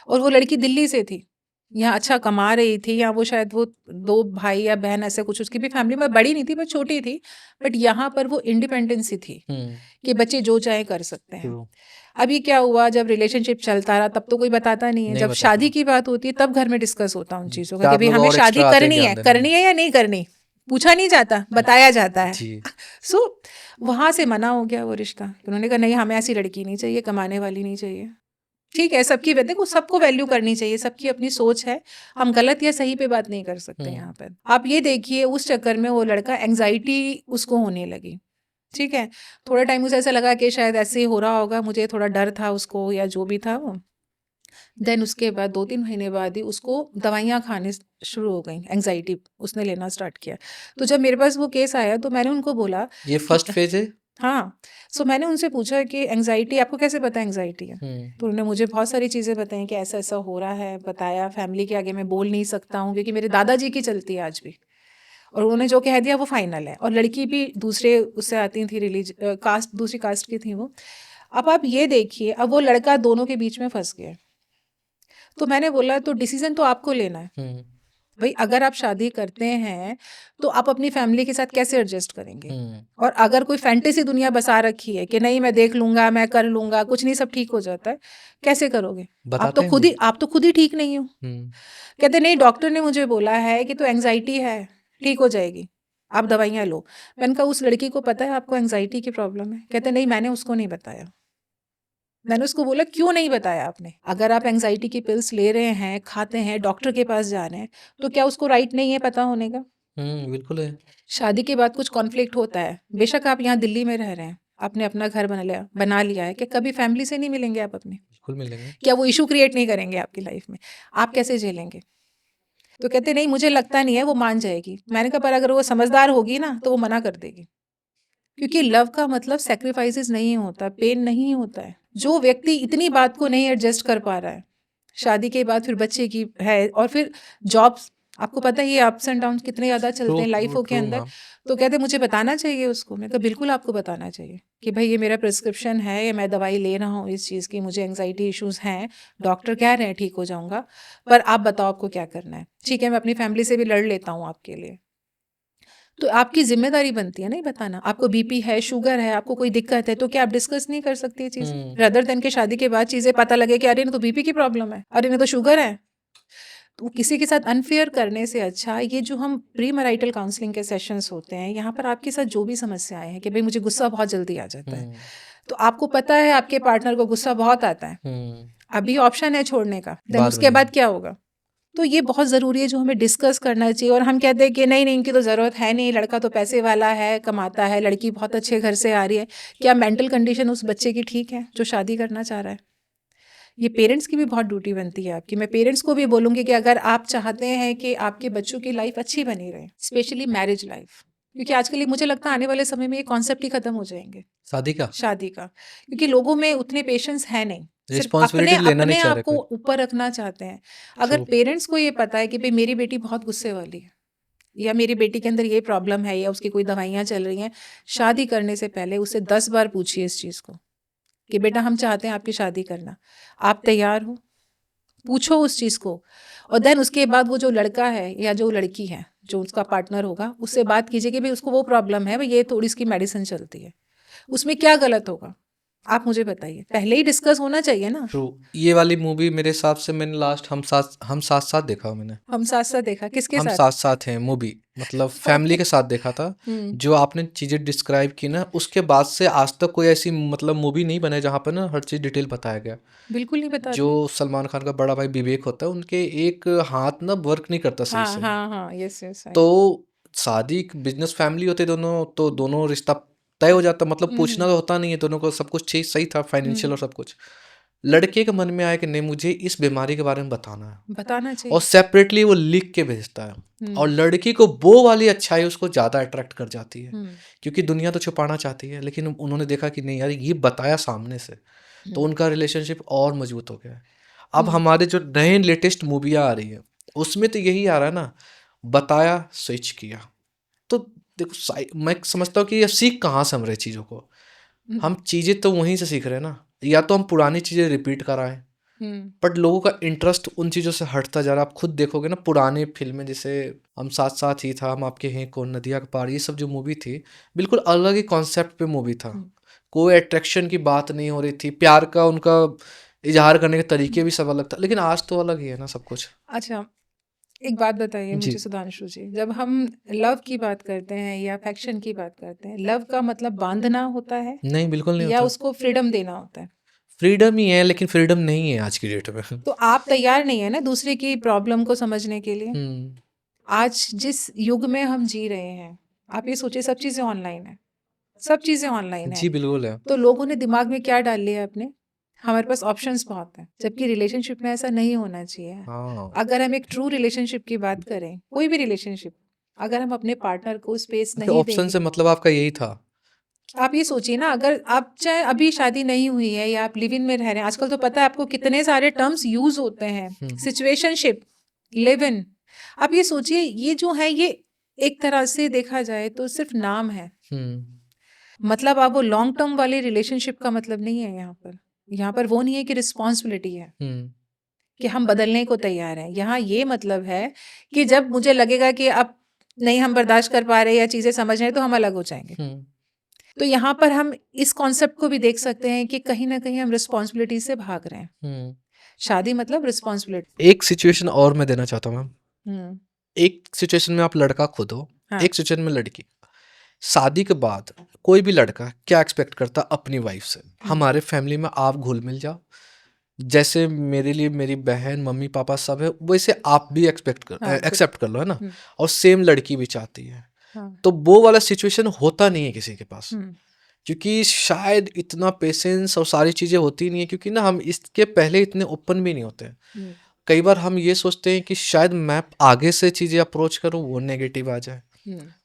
और वो लड़की दिल्ली से थी, यहाँ अच्छा कमा रही थी, या वो शायद वो 2 भाई या बहन ऐसे कुछ, उसकी भी फैमिली में बड़ी नहीं थी पर छोटी थी, बट यहाँ पर वो इंडिपेंडेंसी थी कि बच्चे जो चाहे कर सकते हैं। अभी क्या हुआ, जब रिलेशनशिप चलता रहा तब तो कोई बताता नहीं है, नहीं जब बताता। शादी की बात होती है तब घर में डिस्कस होता है उन चीज़ों का, कि 4 भाई लोग हमें और शादी एक्स्ट्रा आते हैं करनी ज्ञान देने। है या नहीं करनी, पूछा नहीं जाता, बताया जाता है। जी। सो वहाँ से मना हो गया वो रिश्ता, उन्होंने कहा नहीं हमें ऐसी लड़की नहीं चाहिए, कमाने वाली नहीं चाहिए। ठीक है, सबकी देखो, सबको वैल्यू करनी चाहिए, सबकी अपनी सोच है, हम गलत या सही पे बात नहीं कर सकते यहाँ पर। आप ये देखिए, उस चक्कर में वो लड़का एंग्जाइटी उसको होने लगी, ठीक है, थोड़ा टाइम उसे ऐसा लगा कि शायद ऐसे ही हो रहा होगा, मुझे थोड़ा डर था उसको या जो भी था वो। देन उसके बाद 2-3 महीने बाद ही उसको दवाइयाँ खाने शुरू हो गई, एंग्जाइटी उसने लेना स्टार्ट किया। तो जब मेरे पास वो केस आया तो मैंने उनको बोला ये फर्स्ट फेज है। हाँ, सो मैंने उनसे पूछा कि एंग्जाइटी आपको कैसे पता एंग्जाइटी है? तो उन्होंने मुझे बहुत सारी चीज़ें बताई कि ऐसा ऐसा हो रहा है, बताया। फैमिली के आगे मैं बोल नहीं सकता हूँ क्योंकि मेरे दादाजी की चलती है आज भी, और उन्होंने जो कह दिया वो फाइनल है। और लड़की भी दूसरे उससे आती थी, कास्ट, दूसरी कास्ट की थी वो। अब आप ये देखिए, अब वो लड़का दोनों के बीच में फंस गया। तो मैंने बोला तो डिसीजन तो आपको लेना है भाई। अगर आप शादी करते हैं तो आप अपनी फैमिली के साथ कैसे एडजस्ट करेंगे? और अगर कोई फैंटेसी दुनिया बसा रखी है कि नहीं मैं देख लूंगा, मैं कर लूंगा, कुछ नहीं, सब ठीक हो जाता है, कैसे करोगे? आप तो खुद ही ठीक नहीं हो। कहते नहीं, डॉक्टर ने मुझे बोला है कि तो एंग्जाइटी है, ठीक हो जाएगी, आप दवाइयाँ लो। मैंने कहा उस लड़की को पता है आपको एंग्जाइटी की प्रॉब्लम है? कहते नहीं, मैंने उसको नहीं बताया। मैंने उसको बोला क्यों नहीं बताया आपने? अगर आप एंग्जाइटी की पिल्स ले रहे हैं, खाते हैं, डॉक्टर के पास जा रहे हैं, तो क्या उसको राइट नहीं है पता होने का? बिल्कुल है। शादी के बाद कुछ कॉन्फ्लिक्ट होता है, बेशक आप यहाँ दिल्ली में रह रहे हैं, आपने अपना घर बना लिया है, कि कभी फैमिली से नहीं मिलेंगे आप अपने? बिल्कुल मिलेंगे। क्या वो इशू क्रिएट नहीं करेंगे आपकी लाइफ में? आप कैसे झेलेंगे? तो कहते नहीं, मुझे लगता नहीं है वो मान जाएगी। मैंने कहा पर अगर वो समझदार होगी ना तो वो मना कर देगी, क्योंकि लव का मतलब सेक्रीफाइसेस नहीं होता, पेन नहीं होता है। जो व्यक्ति इतनी बात को नहीं एडजस्ट कर पा रहा है, शादी के बाद फिर बच्चे की है, और फिर जॉब्स, आपको पता ही है अप्स एंड डाउन कितने ज़्यादा चलते हैं लाइफों के अंदर। तो कहते मुझे बताना चाहिए उसको। मैं कहा बिल्कुल आपको बताना चाहिए कि भाई ये मेरा प्रिस्क्रिप्शन है, ये मैं दवाई ले रहा हूँ इस चीज़ की, मुझे एंग्जाइटी इश्यूज़ हैं, डॉक्टर कह रहे हैं ठीक हो जाऊँगा, पर आप बताओ आपको क्या करना है। ठीक है, मैं अपनी फैमिली से भी लड़ लेता हूँ आपके लिए। तो आपकी जिम्मेदारी बनती है नहीं बताना। आपको बीपी है, शुगर है, आपको कोई दिक्कत है, तो क्या आप डिस्कस नहीं कर सकती ये चीज़ें? रदर देन के शादी के बाद चीज़ें पता लगे कि अरे इन्हें तो बीपी की प्रॉब्लम है, अरे इन्हें तो शुगर है। तो किसी के साथ अनफेयर करने से अच्छा ये जो हम प्री मैरिटल काउंसलिंग के सेशंस होते हैं, यहाँ पर आपके साथ जो भी समस्याएं हैं कि भाई मुझे गुस्सा बहुत जल्दी आ जाता है, तो आपको पता है आपके पार्टनर को गुस्सा बहुत आता है, अभी ऑप्शन है छोड़ने का, देन उसके बाद क्या होगा? तो ये बहुत ज़रूरी है जो हमें डिस्कस करना चाहिए। और हम कहते हैं कि नहीं नहीं, इनकी तो ज़रूरत है नहीं, लड़का तो पैसे वाला है, कमाता है, लड़की बहुत अच्छे घर से आ रही है। क्या मेंटल कंडीशन उस बच्चे की ठीक है जो शादी करना चाह रहा है? ये पेरेंट्स की भी बहुत ड्यूटी बनती है आपकी। मैं पेरेंट्स को भी बोलूँगी कि अगर आप चाहते हैं कि आपके बच्चों की लाइफ अच्छी बनी रहे, स्पेशली मैरिज लाइफ, क्योंकि आजकल मुझे लगता है आने वाले समय में ये कॉन्सेप्ट ही खत्म हो जाएंगे शादी का, क्योंकि लोगों में उतने पेशेंस है नहीं, सिर्फ अपने आप को ऊपर रखना चाहते हैं। अगर पेरेंट्स को ये पता है कि भाई मेरी बेटी बहुत गुस्से वाली है, या मेरी बेटी के अंदर ये प्रॉब्लम है, या उसकी कोई दवाइयाँ चल रही हैं, शादी करने से पहले उससे 10 बार पूछिए इस चीज़ को कि बेटा हम चाहते हैं आपकी शादी करना, आप तैयार हो? पूछो उस चीज़ को। और देन उसके बाद वो जो लड़का है या जो लड़की है, जो उसका पार्टनर होगा, उससे बात कीजिए कि भाई उसको वो प्रॉब्लम है, भाई ये थोड़ी इसकी मेडिसिन चलती है, उसमें क्या गलत होगा? आप मुझे बताइए, पहले ही डिस्कस होना चाहिए ना। ये वाली मूवी मेरे हिसाब से मैंने लास्ट हम साथ साथ देखा। मैंने हम साथ साथ देखा, किसके हम साथ? साथ साथ हैं मूवी, मतलब फैमिली के साथ देखा था। जो आपने चीजें डिस्क्राइब की ना, उसके बाद से आज तक कोई ऐसी मतलब मूवी नहीं बने जहाँ पर ना हर चीज डिटेल बताया गया। बिल्कुल नहीं बताते। जो सलमान खान का बड़ा भाई विवेक होता है, उनके एक हाथ ना वर्क नहीं करता सही से। हाँ, यस यस। तो शादी बिजनेस फैमिली होते दोनों, तो दोनों रिश्ता तय हो जाता, मतलब पूछना तो होता नहीं है, दोनों को सब कुछ सही था, फाइनेंशियल और सब कुछ। लड़के के मन में आया कि नहीं मुझे इस बीमारी के बारे में बताना चाहिए, और सेपरेटली वो लिख के भेजता है। और लड़की को वो वाली अच्छाई उसको ज़्यादा अट्रैक्ट कर जाती है, क्योंकि दुनिया तो छुपाना चाहती है, लेकिन उन्होंने देखा कि नहीं यार ये बताया सामने से, तो उनका रिलेशनशिप और मजबूत हो गया है। अब हमारे जो नए लेटेस्ट मूवियाँ आ रही है, उसमें तो यही आ रहा है ना, बताया स्विच किया। तो देखो मैं समझता हूँ कि ये सीख कहाँ से हम रहे चीज़ों को, हम चीज़ें तो वहीं से सीख रहे हैं ना, या तो हम पुरानी चीज़ें रिपीट कराएं, बट लोगों का इंटरेस्ट उन चीज़ों से हटता जा रहा है। आप खुद देखोगे ना, पुराने फिल्में जैसे हम साथ साथ ही था, हम आपके हैं कौन, नदिया के पार, ये सब जो मूवी थी, बिल्कुल अलग ही कॉन्सेप्ट पे मूवी था। कोई अट्रैक्शन की बात नहीं हो रही थी, प्यार का उनका इजहार करने के तरीके भी सब अलग था, लेकिन आज तो अलग ही है ना सब कुछ। अच्छा, एक बात बताइए मुझे सुधांशु जी, जब हम लव की बात करते हैं या अफेक्शन की बात करते हैं, लव का मतलब बांधना होता है? नहीं, बिल्कुल नहीं या होता। उसको फ्रीडम देना होता है? फ्रीडम ही है, लेकिन फ्रीडम नहीं है आज की डेट में। तो आप तैयार नहीं है ना दूसरे की प्रॉब्लम को समझने के लिए। आज जिस युग में हम जी रहे हैं, आप ये सोचिए सब चीजें ऑनलाइन है, सब चीजें ऑनलाइन है। जी बिल्कुल है। तो लोगों ने दिमाग में क्या डाल लिया अपने, हमारे पास ऑप्शंस बहुत हैं, जबकि रिलेशनशिप में ऐसा नहीं होना चाहिए। हाँ, अगर हम एक ट्रू रिलेशनशिप की बात करें, कोई भी रिलेशनशिप, अगर हम अपने पार्टनर को स्पेस नहीं ऑप्शन देंगे, से मतलब आपका यही था। आप ये सोचिए ना, अगर आप चाहे अभी शादी नहीं हुई है या आप लिव इन में रह रहे हैं, आजकल तो पता है आपको कितने सारे टर्म्स यूज होते हैं, सिचुएशनशिप, लिव इन। आप ये सोचिए, ये जो है ये एक तरह से देखा जाए तो सिर्फ नाम है। मतलब आप वो लॉन्ग टर्म वाले रिलेशनशिप का मतलब नहीं है यहाँ पर। यहाँ पर वो नहीं है कि रिस्पॉन्सिबिलिटी है कि हम बदलने को तैयार हैं। यहाँ ये मतलब है कि जब मुझे लगेगा कि अब नहीं हम बर्दाश्त कर पा रहे या चीजें समझ रहे हैं, तो हम अलग हो जाएंगे। तो यहाँ पर हम इस कॉन्सेप्ट को भी देख सकते हैं कि कहीं ना कहीं हम रिस्पॉन्सिबिलिटी से भाग रहे हैं। शादी मतलब रिस्पॉन्सिबिलिटी। एक सिचुएशन और मैं देना चाहता हूँ मैम। एक सिचुएशन में आप लड़का खुद हो, हाँ। एक सिचुएशन में लड़की। शादी के बाद कोई भी लड़का क्या एक्सपेक्ट करता अपनी वाइफ से, हमारे फैमिली में आप घुल मिल जाओ, जैसे मेरे लिए मेरी बहन मम्मी पापा सब है, वैसे आप भी एक्सपेक्ट कर लो, है ना। और सेम लड़की भी चाहती है। तो वो वाला सिचुएशन होता नहीं है किसी के पास, क्योंकि शायद इतना पेशेंस और सारी चीजें होती नहीं है, क्योंकि ना हम इसके पहले इतने ओपन भी नहीं होते। कई बार हम ये सोचते हैं कि शायद मैं आगे से चीजें अप्रोच करूं, वो नेगेटिव आ जाए।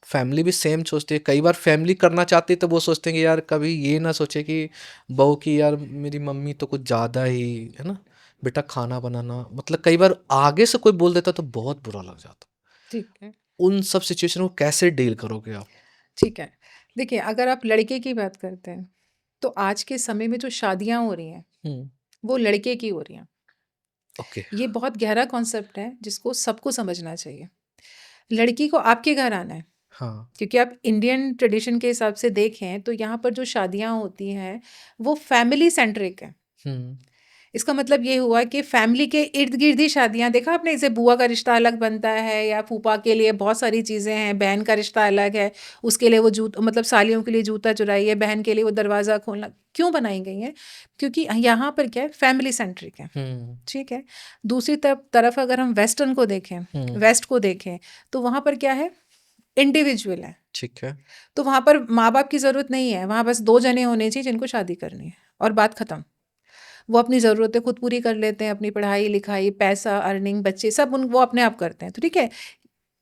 फैमिली भी सेम सोचती है। कई बार फैमिली करना चाहती है तो वो सोचते हैं कि यार कभी ये ना सोचे कि बहू की यार मेरी मम्मी तो कुछ ज़्यादा ही है ना, बेटा खाना बनाना, मतलब कई बार आगे से कोई बोल देता तो बहुत बुरा लग जाता। ठीक है, उन सब सिचुएशन को कैसे डील करोगे आप? ठीक है, देखिए अगर आप लड़के की बात करते हैं तो आज के समय में जो शादियां हो रही हैं वो लड़के की हो रही हैं। ओके। ये बहुत गहरा कॉन्सेप्ट है जिसको सबको समझना चाहिए। लड़की को आपके घर आना है। हाँ। क्योंकि आप इंडियन ट्रेडिशन के हिसाब से देखें तो यहाँ पर जो शादियाँ होती हैं वो फैमिली सेंट्रिक है। इसका मतलब ये हुआ कि फैमिली के इर्द गिर्द ही शादियाँ, देखा आपने, जैसे बुआ का रिश्ता अलग बनता है या फूफा के लिए बहुत सारी चीज़ें हैं, बहन का रिश्ता अलग है, उसके लिए वो मतलब सालियों के लिए जूता चुराई है, बहन के लिए वो दरवाज़ा खोलना, क्यों बनाई गई हैं? क्योंकि यहाँ पर क्या है, फैमिली सेंट्रिक है। ठीक है। दूसरी तरफ अगर हम वेस्टर्न को देखें, वेस्ट को देखें, तो वहाँ पर क्या है, इंडिविजुअल है। ठीक है। तो वहाँ पर माँ बाप की ज़रूरत नहीं है, वहाँ बस 2 जने होने चाहिए जिनको शादी करनी है और बात ख़त्म। वो अपनी ज़रूरतें खुद पूरी कर लेते हैं, अपनी पढ़ाई लिखाई, पैसा, अर्निंग, बच्चे सब वो अपने आप करते हैं। तो ठीक है,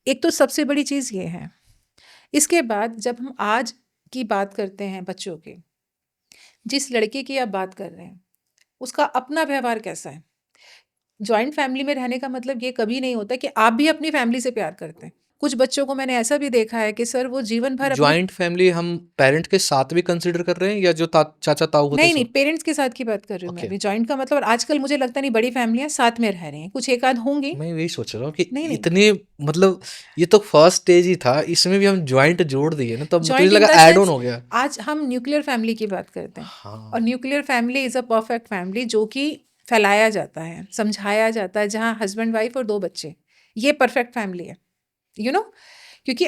एक तो सबसे बड़ी चीज़ ये है। इसके बाद जब हम आज की बात करते हैं बच्चों की, जिस लड़के की आप बात कर रहे हैं उसका अपना व्यवहार कैसा है। जॉइंट फैमिली में रहने का मतलब ये कभी नहीं होता कि आप भी अपनी फैमिली से प्यार करते हैं। कुछ बच्चों को मैंने ऐसा भी देखा है कि सर वो जीवन भर ज्वाइंट फैमिली हम पेरेंट के साथ भी कंसीडर कर रहे हैं, या जो चाचा ताऊ होते हैं? नहीं, पेरेंट्स के साथ की बात कर रही हूँ मैं अभी। जॉइंट का मतलब आजकल मुझे लगता नहीं बड़ी फैमिलियां साथ में रह रही हैं, कुछ एक आध होंगी। मैं यही सोच रहा हूँ कि नहीं। इतने, मतलब ये तो फर्स्ट स्टेज ही था, इसमें भी हम ज्वाइंट जोड़ दिए ना, तो मुझे जॉइंट लगा ऐड ऑन हो गया। आज हम न्यूक्लियर फैमिली की बात करते हैं। हाँ। और nuclear family is a perfect family जो कि फैलाया जाता है, समझाया जाता है, जहाँ हस्बैंड वाइफ और 2 बच्चे, ये परफेक्ट फैमिली है। क्योंकि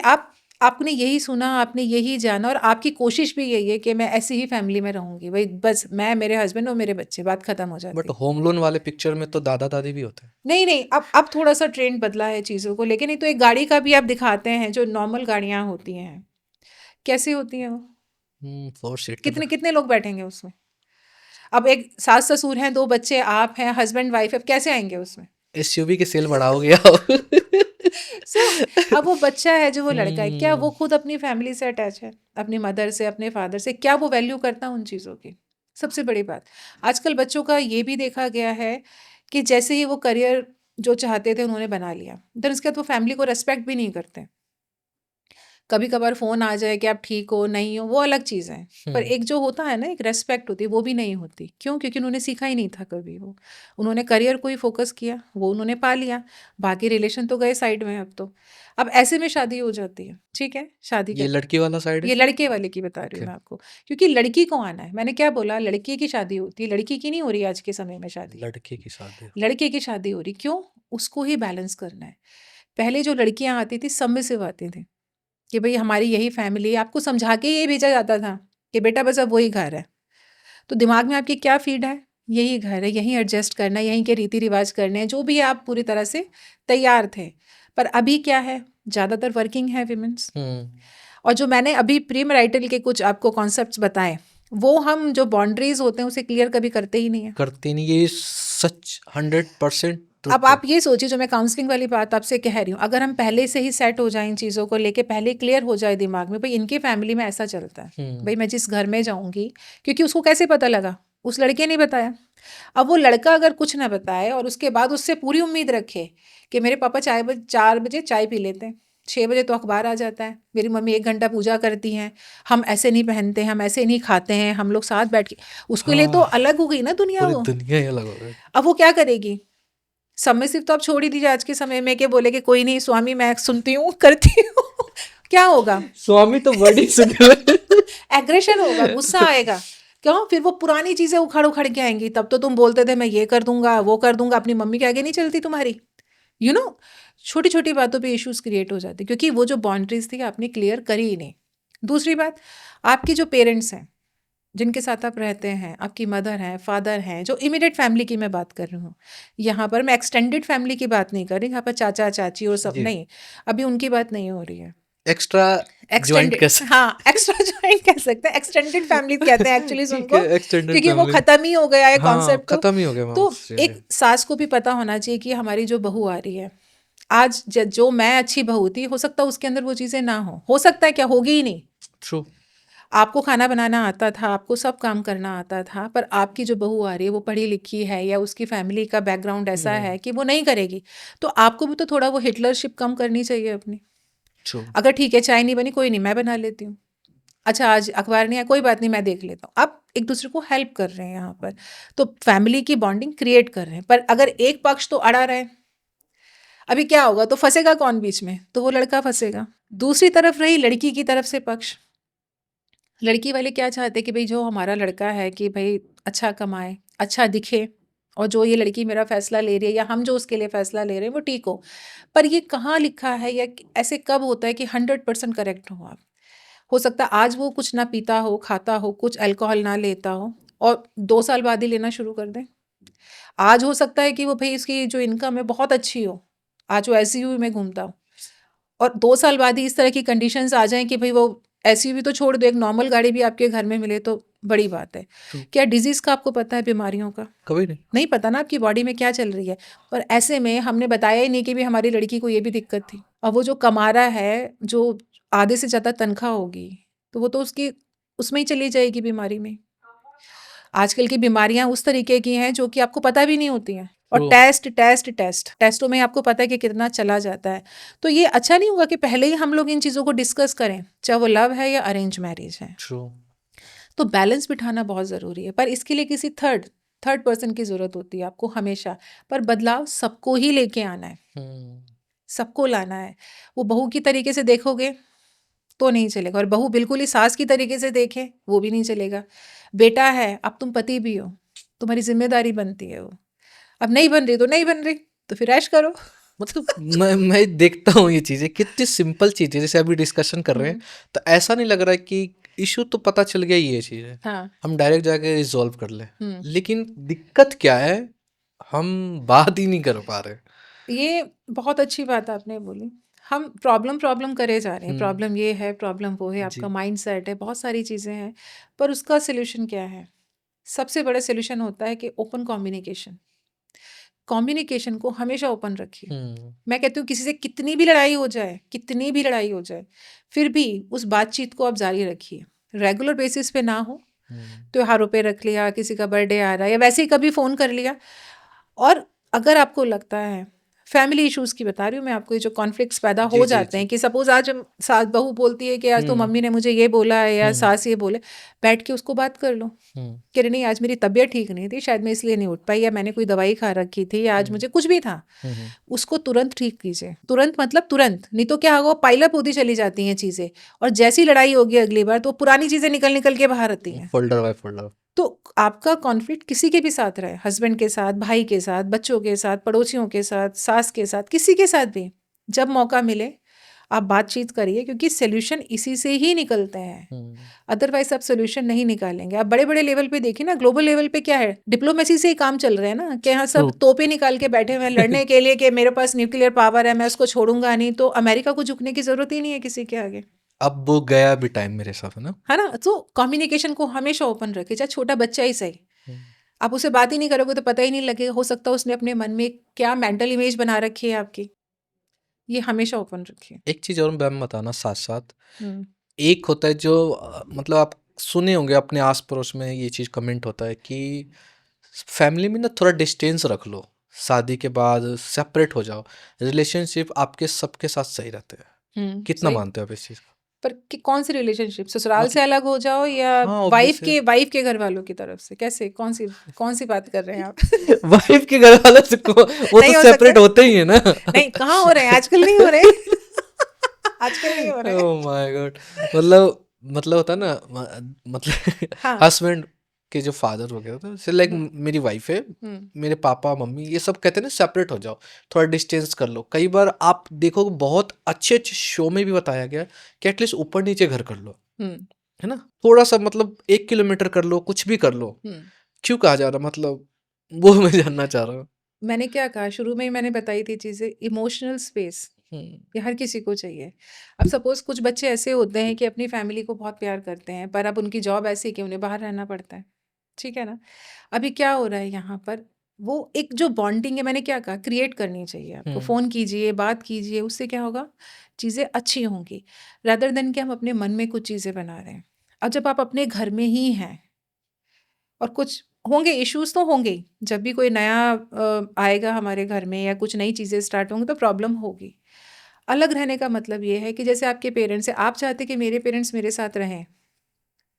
आपने यही सुना, आपने यही जाना, और आपकी कोशिश भी यही है कि मैं ऐसी ही फैमिली में रहूंगी, भाई बस मैं, मेरे हस्बैंड और मेरे बच्चे, बात खत्म हो जाती है। बट होम लोन वाले पिक्चर में तो दादा दादी भी होते हैं। नहीं, अब थोड़ा सा ट्रेंड बदला है चीज़ों को, लेकिन नहीं तो एक गाड़ी का भी आप दिखाते हैं, जो नॉर्मल गाड़ियाँ होती हैं कैसी होती हैं वो, 4 सीट कितने कितने लोग बैठेंगे उसमें। अब एक सास ससुर हैं, 2 बच्चे, आप हैं, हस्बैंड वाइफ है, कैसे आएंगे उसमें? एसयूवी की सेल बढ़ाओगे आप? अब वो बच्चा है जो वो लड़का है, क्या वो खुद अपनी फैमिली से अटैच है, अपनी मदर से, अपने फादर से? क्या वो वैल्यू करता है उन चीज़ों की? सबसे बड़ी बात, आजकल बच्चों का ये भी देखा गया है कि जैसे ही वो करियर जो चाहते थे उन्होंने बना लिया, देन उसके बाद वो फैमिली को रेस्पेक्ट भी नहीं करते। कभी कभार फ़ोन आ जाए कि आप ठीक हो नहीं हो, वो अलग चीज़ है, पर एक जो होता है ना, एक रेस्पेक्ट होती है, वो भी नहीं होती। क्यों? क्योंकि उन्होंने सीखा ही नहीं था कभी। वो उन्होंने करियर को ही फोकस किया, वो उन्होंने पा लिया, बाकी रिलेशन तो गए साइड में। अब ऐसे में शादी हो जाती है। ठीक है, शादी ये लड़की वाला साइड है, ये लड़के वाले की बता रही हूँ मैं आपको, क्योंकि लड़की को आना है। मैंने क्या बोला, लड़के की शादी होती है, लड़की की नहीं हो रही आज के समय में शादी, लड़के की शादी। लड़के की शादी हो रही। क्यों? उसको ही बैलेंस करना है। पहले जो लड़कियां आती थी सबमिसिव आती थी कि भाई हमारी यही फैमिली है, आपको समझा के ये भेजा जाता था कि बेटा बस अब वही घर है। तो दिमाग में आपकी क्या फीड है यही घर है, यहीं एडजस्ट करना है, यहीं के रीति रिवाज करने हैं, जो भी आप पूरी तरह से तैयार थे। पर अभी क्या है, ज़्यादातर वर्किंग है विमेंस, और जो मैंने अभी प्री मैरिटल के कुछ आपको कॉन्सेप्ट्स बताए, वो हम जो बाउंड्रीज होते हैं उसे क्लियर कभी करते ही नहीं है। करते नहीं, ये सच 100%। अब आप ये सोचिए, जो मैं काउंसलिंग वाली बात आपसे कह रही हूँ, अगर हम पहले से ही सेट हो जाए इन चीज़ों को लेके, पहले क्लियर हो जाए दिमाग में, भाई इनकी फैमिली में ऐसा चलता है, भाई मैं जिस घर में जाऊँगी, क्योंकि उसको कैसे पता लगा, उस लड़के ने बताया। अब वो लड़का अगर कुछ ना बताए और उसके बाद उससे पूरी उम्मीद रखे कि मेरे पापा 4 बजे चाय पी लेते हैं, 6 बजे तो अखबार आ जाता है, मेरी मम्मी 1 घंटा पूजा करती हैं, हम ऐसे नहीं पहनते, हम ऐसे नहीं खाते हैं, हम लोग साथ बैठ के, उसके लिए तो अलग हो गई ना दुनिया, वो दुनिया ही अलग हो गई। अब वो क्या करेगी? सबमिसिव तो आप छोड़ ही दीजिए आज के समय में, कि बोले कि कोई नहीं स्वामी, मैं सुनती हूँ करती हूँ क्या होगा? स्वामी तो बड़ी एग्रेशन होगा, गुस्सा आएगा। क्यों? फिर वो पुरानी चीजें उखाड़ उखाड़ के आएंगी। तब तो तुम बोलते थे मैं ये कर दूंगा, वो कर दूंगा, अपनी मम्मी के आगे नहीं चलती तुम्हारी। यू नो, छोटी छोटी बातों पे इश्यूज क्रिएट हो जाते, क्योंकि वो जो बाउंड्रीज थी आपने क्लियर करी ही नहीं। दूसरी बात, आपके जो पेरेंट्स हैं, जिनके साथ आप रहते हैं, आपकी मदर हैं, फादर हैं, जो इमीडिएट फैमिली की मैं बात कर रही हूँ, यहाँ पर मैं एक्सटेंडेड फैमिली की बात नहीं कर रही, यहाँ पर चाचा चाची और सब नहीं, अभी उनकी बात नहीं हो रही है। एक्स्ट्रा एक्सटेंडेड, हाँ एक्स्ट्रा जॉइंट कह सकते हैं, एक्सटेंडेड फैमिली कहते हैं एक्चुअली उनको, क्योंकि वो खत्म ही हो गया है कॉन्सेप्ट। खत्म ही हो गया। तो एक सास को भी पता होना चाहिए कि हमारी जो बहू आ रही है आज, जो मैं अच्छी बहू थी, हो सकता है उसके अंदर वो चीजें ना हो सकता है, क्या होगी ही नहीं। ट्रू। आपको खाना बनाना आता था, आपको सब काम करना आता था, पर आपकी जो बहू आ रही है वो पढ़ी लिखी है, या उसकी फैमिली का बैकग्राउंड ऐसा है कि वो नहीं करेगी, तो आपको भी तो थोड़ा वो हिटलरशिप कम करनी चाहिए अपनी। अगर ठीक है चाय नहीं बनी, कोई नहीं मैं बना लेती हूँ, अच्छा आज अखबार नहीं है, कोई बात नहीं मैं देख लेता हूँ। आप एक दूसरे को हेल्प कर रहे हैं यहाँ पर, तो फैमिली की बॉन्डिंग क्रिएट कर रहे हैं। पर अगर एक पक्ष तो अड़ा रहे, अभी क्या होगा? तो फंसेगा कौन बीच में? तो वो लड़का फंसेगा। दूसरी तरफ रही लड़की की तरफ से पक्ष, लड़की वाले क्या चाहते कि भाई जो हमारा लड़का है कि भाई अच्छा कमाए, अच्छा दिखे, और जो ये लड़की मेरा फैसला ले रही है, या हम जो उसके लिए फैसला ले रहे हैं वो ठीक हो। पर ये कहाँ लिखा है, या ऐसे कब होता है कि 100% करेक्ट हो आप? हो सकता है आज वो कुछ ना पीता हो, खाता हो, कुछ अल्कोहल ना लेता हो, और 2 साल बाद ही लेना शुरू कर दे। आज हो सकता है कि वो भाई इसकी जो इनकम है बहुत अच्छी हो, आज वो एसयूवी में घूमता हो, और 2 साल बाद ही इस तरह की कंडीशंस आ जाएं कि भाई वो एसयूवी तो छोड़ दो, एक नॉर्मल गाड़ी भी आपके घर में मिले तो बड़ी बात है। क्या डिजीज का आपको पता है, बीमारियों का? कभी नहीं पता ना आपकी बॉडी में क्या चल रही है। और ऐसे में हमने बताया ही नहीं कि भी हमारी लड़की को ये भी दिक्कत थी, और वो जो कमा रहा है, जो आधे से ज़्यादा तनख्वाह होगी, तो वो तो उसकी उसमें ही चली जाएगी बीमारी में। आजकल की बीमारियां उस तरीके की हैं जो कि आपको पता भी नहीं होती हैं, और टेस्टों में आपको पता है कि कितना चला जाता है। तो ये अच्छा नहीं होगा कि पहले ही हम लोग इन चीज़ों को डिस्कस करें, चाहे वो लव है या अरेंज मैरिज है। तो बैलेंस बिठाना बहुत ज़रूरी है, पर इसके लिए किसी थर्ड पर्सन की ज़रूरत होती है आपको हमेशा। पर बदलाव सबको ही लेके आना है, सबको लाना है। वो बहू की तरीके से देखोगे तो नहीं चलेगा, और बहू बिल्कुल ही सास की तरीके से देखे वो भी नहीं चलेगा। बेटा है, अब तुम पति भी हो, तुम्हारी जिम्मेदारी बनती है वो। अब नहीं बन रही तो नहीं बन रही, तो फिर ऐश करो। मतलब मैं देखता हूँ ये चीज़ें कितनी सिंपल चीज़ें, जैसे अभी डिस्कशन कर रहे हैं, तो ऐसा नहीं लग रहा है कि इशू तो पता चल गया ये चीज़ है, हाँ। हम डायरेक्ट जाके रिजॉल्व कर ले। लेकिन दिक्कत क्या है, हम बात ही नहीं कर पा रहे। ये बहुत अच्छी बात आपने बोली। हम प्रॉब्लम करे जा रहे हैं, प्रॉब्लम ये है, प्रॉब्लम वो है, आपका माइंड सेट है, बहुत सारी चीज़ें हैं, पर उसका सोल्यूशन क्या है? सबसे बड़ा सोल्यूशन होता है कि ओपन कम्युनिकेशन को हमेशा ओपन रखिए। मैं कहती हूँ किसी से कितनी भी लड़ाई हो जाए, फिर भी उस बातचीत को आप जारी रखिए। रेगुलर बेसिस पे ना हो, त्योहारों पे रख लिया, किसी का बर्थडे आ रहा है या वैसे ही कभी फ़ोन कर लिया। और अगर आपको लगता है, फैमिली इश्यूज़ की बता रही हूँ मैं आपको, ये जो कॉन्फ्लिक्ट्स पैदा हो जाते हैं कि सपोज़ आज सास बहू बोलती है कि आज तो मम्मी ने मुझे ये बोला है या सास ये बोले, बैठ के उसको बात कर लो कि नहीं आज मेरी तबीयत ठीक नहीं थी, शायद मैं इसलिए नहीं उठ पाई, या मैंने कोई दवाई खा रखी थी, या आज मुझे कुछ भी था, उसको तुरंत ठीक कीजिए। तुरंत मतलब तुरंत, नहीं तो क्या होगा, पाइलअप होती चली जाती हैं चीज़ें, और जैसी लड़ाई होगी अगली बार तो पुरानी चीज़ें निकल के बाहर आती हैं, फोल्डर बाय फोल्डर। तो आपका कॉन्फ्लिक्ट किसी के भी साथ रहे, हस्बैंड के साथ, भाई के साथ, बच्चों के साथ, पड़ोसियों के साथ, सास के साथ, किसी के साथ भी, जब मौका मिले आप बातचीत करिए, क्योंकि सोल्यूशन इसी से ही निकलते हैं, अदरवाइज आप सोल्यूशन नहीं निकालेंगे। आप बड़े बड़े लेवल पे देखिए ना, ग्लोबल लेवल पे क्या है, डिप्लोमेसी से ही काम चल रहे हैं ना, कि यहाँ सब तोपे निकाल के बैठे हुए हैं लड़ने के लिए कि मेरे पास न्यूक्लियर पावर है, मैं उसको छोड़ूंगा नहीं। तो अमेरिका को झुकने की जरूरत ही नहीं है किसी के आगे। अब वो गया भी टाइम मेरे हिसाब से ना, है ना। तो कम्युनिकेशन को हमेशा ओपन रखे, चाहे छोटा बच्चा ही सही, आप उसे बात ही नहीं करोगे तो पता ही नहीं लगेगा। हो सकता है उसने अपने मन में क्या मेंटल इमेज बना रखी है आपकी, ये हमेशा ओपन रखिए। एक चीज और मैम बताना साथ साथ, एक होता है जो मतलब आप सुने होंगे अपने आस पड़ोस में ये चीज कमेंट होता है कि फैमिली में ना थोड़ा डिस्टेंस रख लो, शादी के बाद सेपरेट हो जाओ, रिलेशनशिप आपके सबके साथ सही रहते हैं। कितना सही। मानते हो आप इस चीज? पर कि कौन सी रिलेशनशिप, ससुराल से मतलब अलग हो जाओ या हाँ वाइफ ऑब्वियस के घर वालों की तरफ से, कैसे, कौन सी बात कर रहे हैं आप? है। वाइफ के घर वालों से वो तो नहीं हो सेपरेट सकता। होते ही है ना। नहीं, कहाँ हो रहे हैं आजकल, नहीं हो रहे। आजकल नहीं हो रहे। Oh my God. मतलब होता है ना मतलब हाँ। हस्बैंड के जो फादर हो गया था, लाइक मेरी वाइफ है, मेरे पापा मम्मी ये सब कहते हैं ना सेपरेट हो जाओ, थोड़ा डिस्टेंस कर लो। कई बार आप देखो बहुत अच्छे अच्छे शो में भी बताया गया कि एटलीस्ट ऊपर नीचे घर कर लो, है ना, थोड़ा सा मतलब 1 किलोमीटर कर लो, कुछ भी कर लो। क्यों कहा जा रहा, मतलब वो मैं जानना चाह रहा हूँ। मैंने क्या कहा शुरू में ही, मैंने बताई थी चीजें, इमोशनल स्पेस ये हर किसी को चाहिए। अब सपोज कुछ बच्चे ऐसे होते हैं कि अपनी फैमिली को बहुत प्यार करते हैं, पर अब उनकी जॉब ऐसी है कि उन्हें बाहर रहना पड़ता है, ठीक है ना। अभी क्या हो रहा है यहाँ पर, वो एक जो बॉन्डिंग है, मैंने क्या कहा, क्रिएट करनी चाहिए आपको। फ़ोन कीजिए, बात कीजिए, उससे क्या होगा, चीज़ें अच्छी होंगी, रादर देन कि हम अपने मन में कुछ चीज़ें बना रहे हैं। अब जब आप अपने घर में ही हैं और कुछ होंगे इश्यूज, तो होंगे ही। जब भी कोई नया आएगा हमारे घर में या कुछ नई चीज़ें स्टार्ट होंगी तो प्रॉब्लम होगी। अलग रहने का मतलब ये है कि जैसे आपके पेरेंट्स हैं, आप चाहते कि मेरे पेरेंट्स मेरे साथ रहें,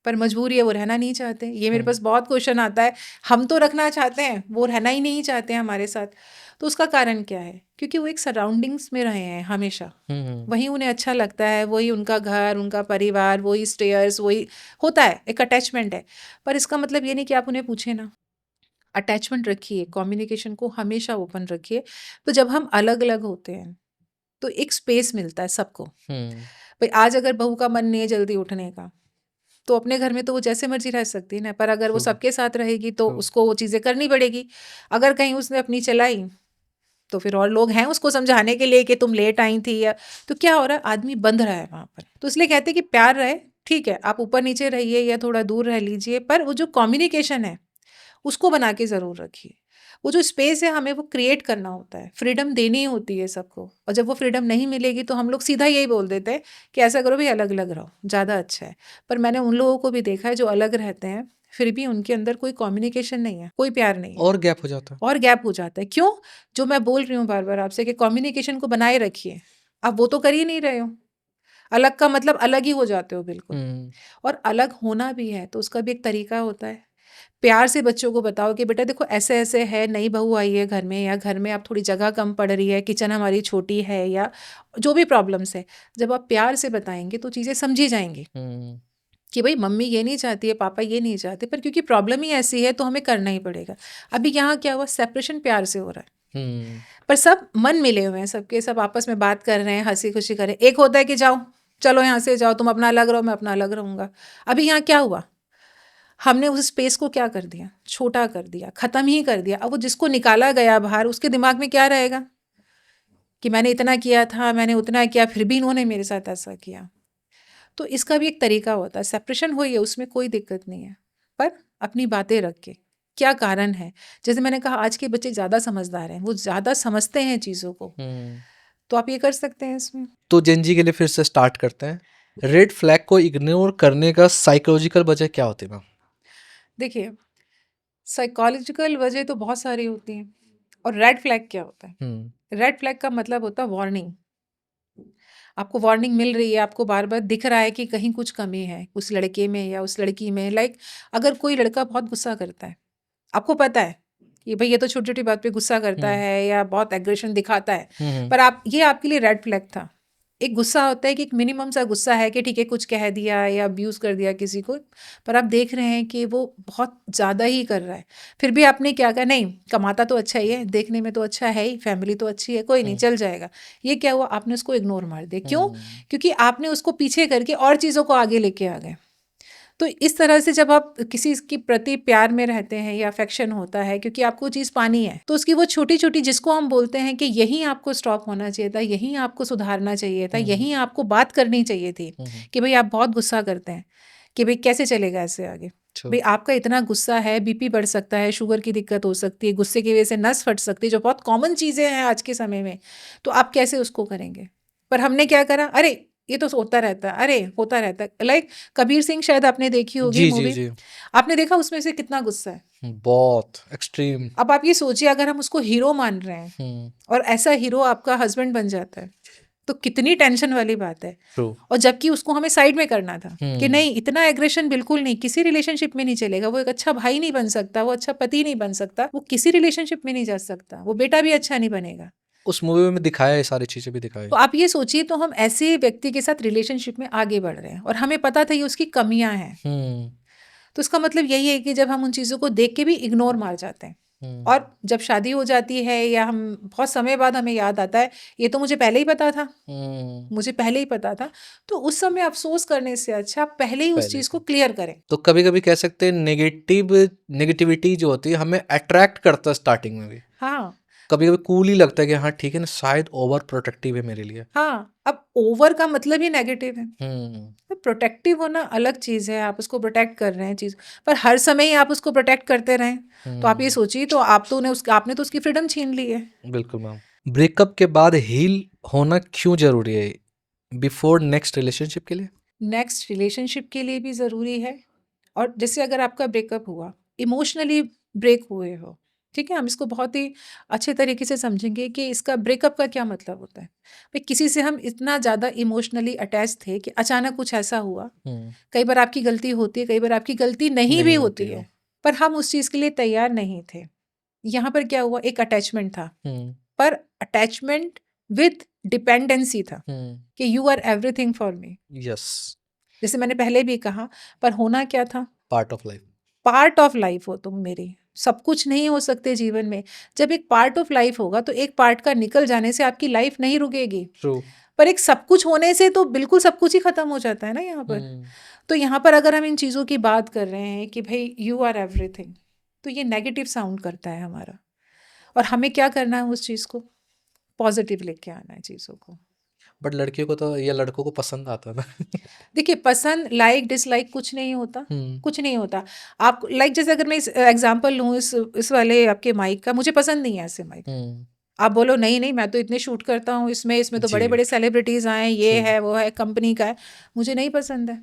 पर मजबूरी है वो रहना नहीं चाहते। ये मेरे पास बहुत क्वेश्चन आता है, हम तो रखना चाहते हैं, वो रहना ही नहीं चाहते हैं हमारे साथ। तो उसका कारण क्या है, क्योंकि वो एक सराउंडिंग्स में रहे हैं हमेशा, वही उन्हें अच्छा लगता है, वही उनका घर, उनका परिवार, वही स्टेयर्स, वही होता है, एक अटैचमेंट है। पर इसका मतलब ये नहीं कि आप उन्हें पूछे ना, अटैचमेंट रखिए, कम्युनिकेशन को हमेशा ओपन रखिए। तो जब हम अलग अलग होते हैं तो एक स्पेस मिलता है सबको। भाई आज अगर बहू का मन नहीं है जल्दी उठने का, तो अपने घर में तो वो जैसे मर्जी रह सकती है ना, पर अगर वो सबके साथ रहेगी तो उसको वो चीज़ें करनी पड़ेगी। अगर कहीं उसने अपनी चलाई तो फिर और लोग हैं उसको समझाने के लिए कि तुम लेट आई थी, या तो क्या हो रहा है, आदमी बंध रहा है वहाँ पर। तो इसलिए कहते हैं कि प्यार रहे, ठीक है, आप ऊपर नीचे रहिए या थोड़ा दूर रह लीजिए, पर वो जो कम्युनिकेशन है उसको बना के ज़रूर रखिए। वो जो स्पेस है हमें वो क्रिएट करना होता है, फ्रीडम देनी होती है सबको। और जब वो फ्रीडम नहीं मिलेगी तो हम लोग सीधा यही बोल देते हैं कि ऐसा करो भाई, अलग अलग रहो, ज़्यादा अच्छा है। पर मैंने उन लोगों को भी देखा है जो अलग रहते हैं, फिर भी उनके अंदर कोई कम्युनिकेशन नहीं है, कोई प्यार नहीं है, और गैप हो जाता है। और गैप हो जाता है। क्यों? जो मैं बोल रही हूँ बार बार आपसे कि कम्युनिकेशन को बनाए रखिए, आप वो तो कर ही नहीं रहे हो। अलग का मतलब अलग ही हो जाते हो बिल्कुल। और अलग होना भी है तो उसका भी एक तरीका होता है। प्यार से बच्चों को बताओ कि बेटा देखो ऐसे ऐसे है, नई बहू आई है घर में, या घर में अब थोड़ी जगह कम पड़ रही है, किचन हमारी छोटी है, या जो भी प्रॉब्लम्स है, जब आप प्यार से बताएंगे तो चीज़ें समझी जाएंगी कि भाई मम्मी ये नहीं चाहती है, पापा ये नहीं चाहते, पर क्योंकि प्रॉब्लम ही ऐसी है तो हमें करना ही पड़ेगा। अभी यहाँ क्या हुआ, सेपरेशन प्यार से हो रहा है, पर सब मन मिले हुए हैं, सबके सब आपस में बात कर रहे हैं, हंसी खुशी कर रहे हैं। एक होता है कि जाओ, चलो यहाँ से जाओ, तुम अपना अलग रहो, मैं अपना अलग रहूँगा। अभी यहाँ क्या हुआ, हमने उस स्पेस को क्या कर दिया, छोटा कर दिया, ख़त्म ही कर दिया। अब वो जिसको निकाला गया बाहर, उसके दिमाग में क्या रहेगा कि मैंने इतना किया था, मैंने उतना किया, फिर भी इन्होंने मेरे साथ ऐसा किया। तो इसका भी एक तरीका होता है। सेपरेशन हुई है उसमें कोई दिक्कत नहीं है, पर अपनी बातें रख के क्या कारण है। जैसे मैंने कहा आज के बच्चे ज़्यादा समझदार हैं, वो ज़्यादा समझते हैं चीज़ों को, तो आप ये कर सकते हैं इसमें। तो जेनजी के लिए फिर से स्टार्ट करते हैं, रेड फ्लैग को इग्नोर करने का साइकोलॉजिकल वजह क्या होती है मैम? देखिए, साइकोलॉजिकल वजह तो बहुत सारी होती हैं। और रेड फ्लैग क्या होता है, रेड फ्लैग का मतलब होता है वार्निंग। आपको वार्निंग मिल रही है, आपको बार बार दिख रहा है कि कहीं कुछ कमी है उस लड़के में या उस लड़की में। लाइक अगर कोई लड़का बहुत गुस्सा करता है, आपको पता है कि भाई ये तो छोटी छोटी बात पे गुस्सा करता है या बहुत एग्रेशन दिखाता है, पर आप, ये आपके लिए रेड फ्लैग था एक गुस्सा होता है कि एक मिनिमम सा गुस्सा है कि ठीक है कुछ कह दिया या अब्यूज़ कर दिया किसी को, पर आप देख रहे हैं कि वो बहुत ज़्यादा ही कर रहा है। फिर भी आपने क्या कहा, नहीं कमाता तो अच्छा ही है, देखने में तो अच्छा है ही, फैमिली तो अच्छी है, कोई नहीं चल जाएगा। ये क्या हुआ, आपने उसको इग्नोर मार दिया। क्यों? क्योंकि आपने उसको पीछे करके और चीज़ों को आगे लेके आ गए। तो इस तरह से जब आप किसी के प्रति प्यार में रहते हैं या अफेक्शन होता है, क्योंकि आपको चीज़ पानी है, तो उसकी वो छोटी छोटी जिसको हम बोलते हैं कि यही आपको स्टॉप होना चाहिए था, यही आपको सुधारना चाहिए था, यही आपको बात करनी चाहिए थी कि भाई आप बहुत गुस्सा करते हैं, कि भाई कैसे चलेगा ऐसे आगे, भाई आपका इतना गुस्सा है, बीपी बढ़ सकता है, शुगर की दिक्कत हो सकती है, गुस्से की वजह से नस फट सकती है, जो बहुत कॉमन चीज़ें हैं आज के समय में, तो आप कैसे उसको करेंगे। पर हमने क्या करा, अरे ये तो होता रहता है, अरे होता रहता है। लाइक कबीर सिंह, शायद आपने देखी होगी जी जी मूवी, जी, आपने देखा उसमें से कितना गुस्सा है। बहुत एक्सट्रीम। अब आप ये सोचिए, अगर हम उसको हीरो मान रहे हैं और ऐसा हीरो आपका हस्बैंड बन जाता है, तो कितनी टेंशन वाली बात है। ट्रू। और जबकि उसको हमें साइड में करना था कि नहीं, इतना एग्रेशन बिल्कुल नहीं, किसी रिलेशनशिप में नहीं चलेगा, वो एक अच्छा भाई नहीं बन सकता, वो अच्छा पति नहीं बन सकता, वो किसी रिलेशनशिप में नहीं जा सकता, वो बेटा भी अच्छा नहीं बनेगा। उस मूवी में दिखाया है, सारी चीजें भी दिखाई। तो आप ये सोचिए, तो हम ऐसे व्यक्ति के साथ रिलेशनशिप में आगे बढ़ रहे हैं और हमें पता था ये उसकी कमियां हैं। तो इसका मतलब यही है कि जब हम उन चीज़ों को देख के भी इग्नोर मार जाते हैं, और जब शादी हो जाती है या हम बहुत समय बाद हमें याद आता है, ये तो मुझे पहले ही पता था, मुझे पहले ही पता था, तो उस समय अफसोस करने से अच्छा आप पहले ही उस चीज़ को क्लियर करें। तो कभी कभी कह सकते हैं नेगेटिविटी जो होती है हमें अट्रैक्ट करता है स्टार्टिंग में भी। हाँ, कभी कभी कूल ही लगता है कि हाँ ठीक है ना, शायद ओवर प्रोटेक्टिव है मेरे लिए। हाँ, अब ओवर का मतलब ही नेगेटिव है। तो प्रोटेक्टिव होना अलग चीज़ है, आप उसको प्रोटेक्ट कर रहे हैं चीज़, पर हर समय ही आप उसको प्रोटेक्ट करते रहें, तो आप ये सोचिए, तो आप तो आपने तो उसकी फ्रीडम छीन ली है। बिल्कुल मैम। ब्रेकअप के बाद हील होना क्यों जरूरी है बिफोर नेक्स्ट रिलेशनशिप के लिए? नेक्स्ट रिलेशनशिप के लिए भी ज़रूरी है। और जैसे अगर आपका ब्रेकअप हुआ, इमोशनली ब्रेक हुए हो, ठीक है, हम इसको बहुत ही अच्छे तरीके से समझेंगे कि इसका ब्रेकअप का क्या मतलब होता है। भाई किसी से हम इतना ज़्यादा इमोशनली अटैच थे कि अचानक कुछ ऐसा हुआ, कई बार आपकी गलती होती है, कई बार आपकी गलती नहीं भी होती है, पर हम उस चीज़ के लिए तैयार नहीं थे। यहाँ पर क्या हुआ, एक अटैचमेंट था, पर अटैचमेंट विद डिपेंडेंसी था कि you are everything for me. Yes, जैसे मैंने पहले भी कहा, पर होना क्या था, part of life. Part of life हो तुम मेरी, सब कुछ नहीं हो सकते जीवन में। जब एक पार्ट ऑफ लाइफ होगा तो एक पार्ट का निकल जाने से आपकी लाइफ नहीं रुकेगी। ट्रू। पर एक सब कुछ होने से तो बिल्कुल सब कुछ ही खत्म हो जाता है ना यहाँ पर। तो यहाँ पर अगर हम इन चीज़ों की बात कर रहे हैं कि भाई यू आर एवरीथिंग, तो ये नेगेटिव साउंड करता है हमारा, और हमें क्या करना है, उस चीज़ को पॉजिटिव लेके आना है चीज़ों को। बट लड़कियों को तो या लड़कों को पसंद आता है ना। देखिए, पसंद, लाइक, डिसलाइक कुछ नहीं होता, कुछ नहीं होता। आप लाइक जैसे अगर मैं एग्जांपल लूँ इस वाले आपके माइक का, मुझे पसंद नहीं है ऐसे माइक। आप बोलो नहीं नहीं, मैं तो इतने शूट करता हूँ इसमें तो बड़े बड़े सेलिब्रिटीज आए, ये है वो है, कंपनी का है, मुझे नहीं पसंद है।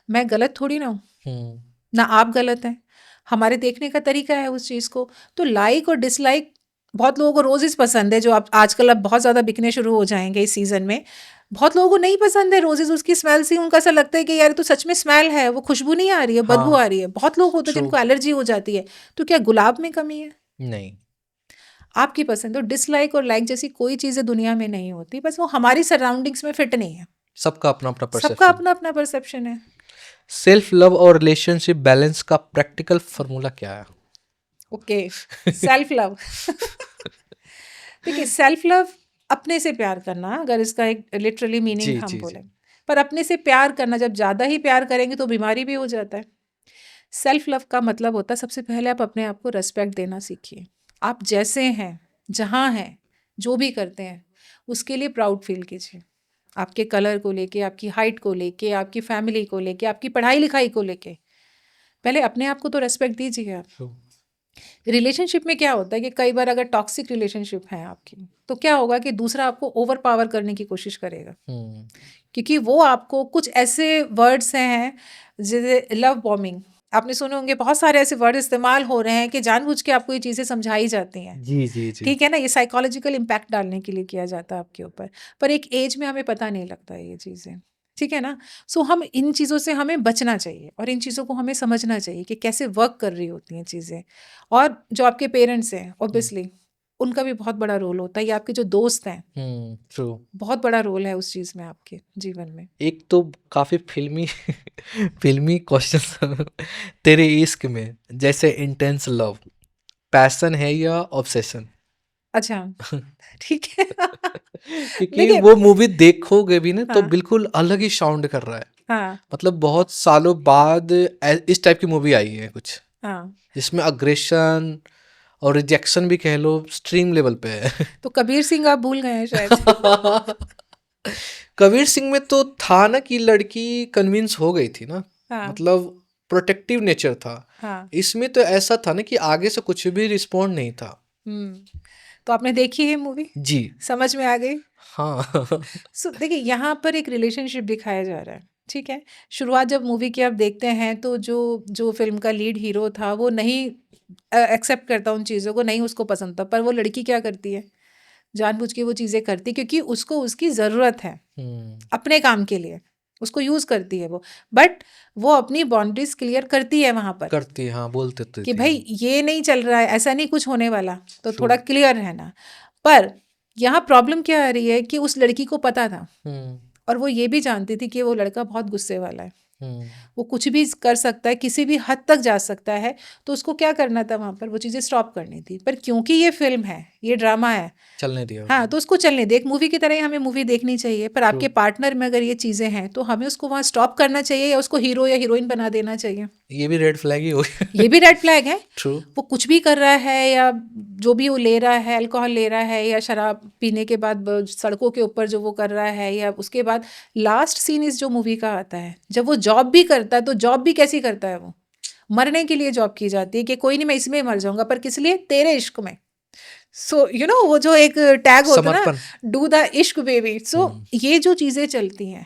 मैं गलत थोड़ी ना हूँ, ना आप गलत हैं, हमारे देखने का तरीका है उस चीज़ को। तो लाइक और डिसलाइक, बहुत लोगों को रोजेस पसंद है, जो आप आजकल अब बहुत ज़्यादा बिकने शुरू हो जाएंगे इस सीज़न में। बहुत लोगों को नहीं पसंद है रोजेस, उसकी स्मेल से उनका ऐसा लगता है कि यार तो सच में स्मेल है, वो खुशबू नहीं आ रही है, बदबू आ रही है। बहुत लोग होते हैं जिनको एलर्जी हो जाती है। तो क्या गुलाब में कमी है? नहीं, आपकी पसंद। तो डिसलाइक और लाइक जैसी कोई चीज़ें दुनिया में नहीं होती, बस वो हमारी सराउंडिंग्स में फिट नहीं है। सबका अपना अपना सबका परसेप्शन। अपना अपना परसेप्शन है। सेल्फ लव और रिलेशनशिप बैलेंस का प्रैक्टिकल फॉर्मूला क्या है? Okay, self love. देखिए, सेल्फ लव अपने से प्यार करना, अगर इसका एक लिटरली मीनिंग हम बोले, पर अपने से प्यार करना, जब ज़्यादा ही प्यार करेंगे तो बीमारी भी हो जाता है। सेल्फ लव का मतलब होता है, सबसे पहले आप अपने आप को रेस्पेक्ट देना सीखिए। आप जैसे हैं, जहाँ हैं, जो भी करते हैं, उसके लिए प्राउड फील कीजिए। आपके कलर को लेके, आपकी हाइट को लेके, आपकी फैमिली को लेके, आपकी पढ़ाई लिखाई को लेके, पहले अपने आप को तो रेस्पेक्ट दीजिए आप। रिलेशनशिप में क्या होता है कि कई बार अगर टॉक्सिक रिलेशनशिप है आपकी, तो क्या होगा कि दूसरा आपको ओवर पावर करने की कोशिश करेगा, क्योंकि वो आपको कुछ ऐसे वर्ड्स हैं, जैसे लव बॉम्बिंग, आपने सुने होंगे, बहुत सारे ऐसे वर्ड इस्तेमाल हो रहे हैं कि जानबूझ के आपको ये चीज़ें समझाई जाती हैं। जी जी जी, ठीक है ना, ये साइकोलॉजिकल इम्पैक्ट डालने के लिए किया जाता है आपके ऊपर, पर एक एज में हमें पता नहीं लगता ये चीज़ें, ठीक है ना। सो हम इन चीज़ों से हमें बचना चाहिए, और इन चीज़ों को हमें समझना चाहिए कि कैसे वर्क कर रही होती हैं चीज़ें। और जो आपके पेरेंट्स हैं, ऑब्वियसली उनका भी बहुत बड़ा रोल होता है, ये आपके जो दोस्त हैं ट्रू, बहुत बड़ा रोल है उस चीज में आपके जीवन में। एक तो काफी फिल्मी फिल्मी क्वेश्चन तेरे इश्क में जैसे इंटेंस लव पैशन है या ऑब्सेशन? अच्छा ठीक है क्योंकि देखिए वो मूवी देखोगे भी ना तो हाँ बिल्कुल अलग ही साउंड कर रहा है, हाँ मतलब बहुत सालों बाद इस टाइप की मूवी आई है कुछ हाँ। जिसमें अग्रेशन और रिजेक्शन भी कह लो स्ट्रीम लेवल पे है। तो कबीर सिंह आप भूल गए हैं शायद कबीर सिंह में तो था ना कि लड़की कन्विंस हो गई थी ना, हाँ मतलब प्रोटेक्टिव नेचर था। हाँ। इसमें तो ऐसा था ना कि आगे से कुछ भी रिस्पॉन्ड नहीं था। तो आपने देखी है मूवी, जी समझ में आ गई? हाँ। सो देखिए यहाँ पर एक रिलेशनशिप दिखाया जा रहा है, ठीक है। शुरुआत जब मूवी की आप देखते हैं तो जो जो फिल्म का लीड हीरो था वो नहीं एक्सेप्ट करता उन चीज़ों को, नहीं उसको पसंद था, पर वो लड़की क्या करती है, जानबूझ के वो चीज़ें करती क्योंकि उसको उसकी ज़रूरत है अपने काम के लिए, उसको यूज़ करती है वो, बट वो अपनी बाउंड्रीज क्लियर करती है वहाँ पर करती है, हाँ बोलते तो कि थी। भाई ये नहीं चल रहा है, ऐसा नहीं कुछ होने वाला, तो True. थोड़ा क्लियर रहना। पर यहाँ प्रॉब्लम क्या आ रही है कि उस लड़की को पता था और वो ये भी जानती थी कि वो लड़का बहुत गुस्से वाला है, वो कुछ भी कर सकता है, किसी भी हद तक जा सकता है, तो उसको क्या करना था वहाँ पर, वो चीज़ें स्टॉप करनी थी। पर क्योंकि ये फिल्म है, ये ड्रामा है, चलने दिया। हाँ, तो उसको चलने दे, एक मूवी की तरह ही हमें मूवी देखनी चाहिए। पर आपके पार्टनर में अगर ये चीज़ें हैं तो हमें उसको वहाँ स्टॉप करना चाहिए या उसको हीरो या हीरोइन बना देना चाहिए? ये भी रेड फ्लैग ही हो गया। ये भी रेड फ्लैग है। ट्रू। वो कुछ भी कर रहा है या जो भी वो ले रहा है, अल्कोहल ले रहा है या शराब पीने के बाद सड़कों के ऊपर जो वो कर रहा है, या उसके बाद लास्ट सीन इस जो मूवी का आता है जब वो जॉब भी करता है, तो जॉब भी कैसी करता है वो, मरने के लिए जॉब की जाती है कि कोई नहीं मैं इसमें मर जाऊंगा, पर किस लिए, तेरे इश्क में। सो यू नो वो जो एक टैग होता है ना, डू द इश्क बेबी। सो ये जो चीज़ें चलती हैं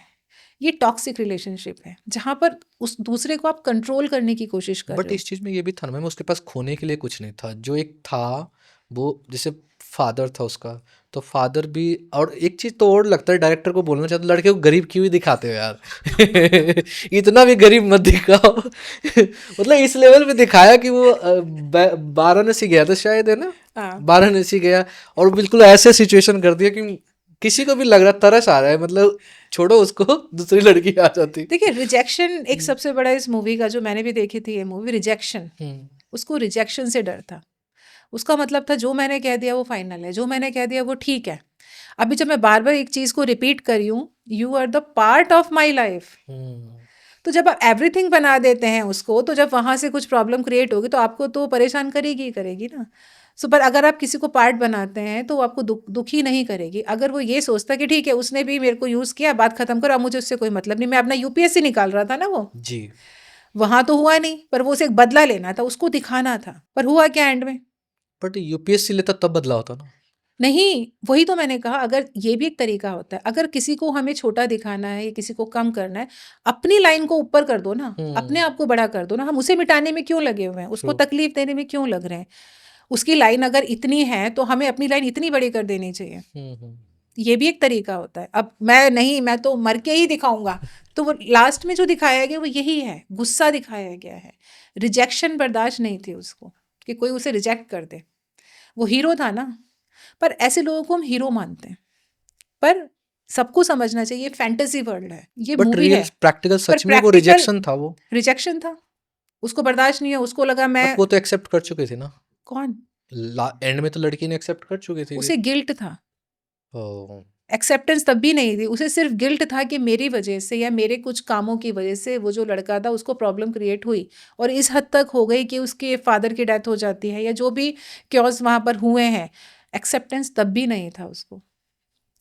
ये टॉक्सिक रिलेशनशिप है जहाँ पर उस दूसरे को आप कंट्रोल करने की कोशिश कर बट रहे हो। इस चीज में ये भी था ना मैम, उसके पास खोने के लिए कुछ नहीं था, जो एक था वो जैसे फादर था उसका, तो फादर भी। और एक चीज तो और लगता है डायरेक्टर को बोलना चाहता, लड़के को गरीब क्यों ही दिखाते हो यार। इतना भी गरीब मत दिखाओ। मतलब इस लेवल पे दिखाया कि वो वाराणसी गया था शायद, है ना, वाराणसी गया और बिल्कुल ऐसे सिचुएशन कर दिया कि किसी को भी लग रहा तरस आ रहा है, मतलब छोड़ो उसको, दूसरी लड़की आ जाती। देखिए रिजेक्शन एक सबसे बड़ा इस मूवी का, जो मैंने भी देखी थी ये मूवी, रिजेक्शन, उसको रिजेक्शन से डर था। उसका मतलब था जो मैंने कह दिया वो फाइनल है, जो मैंने कह दिया वो ठीक है। अभी जब मैं बार बार एक चीज को रिपीट कर रही हूँ, you are the part of my life, तो जब आप एवरीथिंग बना देते हैं उसको, तो जब वहां से कुछ प्रॉब्लम क्रिएट होगी तो आपको तो परेशान करेगी ही करेगी ना। सो पर अगर आप किसी को पार्ट बनाते हैं तो वो आपको दुखी नहीं करेगी। अगर वो ये सोचता कि ठीक है उसने भी मेरे को यूज किया, बात खत्म करो, अब मुझे उससे कोई मतलब नहीं, मैं अपना यूपीएससी निकाल रहा था ना वो जी, वहां तो हुआ नहीं, पर वो उसे एक बदला लेना था, उसको दिखाना था, पर हुआ क्या एंड में? बट यूपीएससी लेता तब बदला होता ना। नहीं, वही तो मैंने कहा, अगर ये भी एक तरीका होता है, अगर किसी को हमें छोटा दिखाना है या किसी को कम करना है, अपनी लाइन को ऊपर कर दो ना, अपने आप को बड़ा कर दो ना। हम उसे मिटाने में क्यों लगे हुए हैं, उसको तकलीफ देने में क्यों लग रहे हैं? उसकी लाइन अगर इतनी है तो हमें अपनी लाइन इतनी बड़ी कर देनी चाहिए। ये भी एक तरीका होता है। अब मैं तो मर के ही दिखाऊंगा, तो वो लास्ट में जो दिखाया गया वो यही है, गुस्सा दिखाया गया है, रिजेक्शन बर्दाश्त नहीं थी उसको कि कोई उसे रिजेक्ट कर दे। वो हीरो था ना, पर ऐसे लोगों को हम हीरो मानते हैं, पर सबको समझना चाहिए फैंटेसी वर्ल्ड है, ये बट मूवी रियल है। प्रैक्टिकल पर सच में वो रिजेक्शन था, वो रिजेक्शन था, उसको बर्दाश्त नहीं है, उसको लगा मैं। बट वो तो एक्सेप्ट कर चुके थे ना। कौन? एंड में तो लड़की ने एक्सेप्ट कर चुकी थी। उसे गिल्ट था, ओह, एक्सेप्टेंस तब भी नहीं थी, उसे सिर्फ गिल्ट था कि मेरी वजह से या मेरे कुछ कामों की वजह से वो जो लड़का था उसको प्रॉब्लम क्रिएट हुई, और इस हद तक हो गई कि उसके फादर की डेथ हो जाती है या जो भी क्योस वहाँ पर हुए हैं। एक्सेप्टेंस तब भी नहीं था उसको।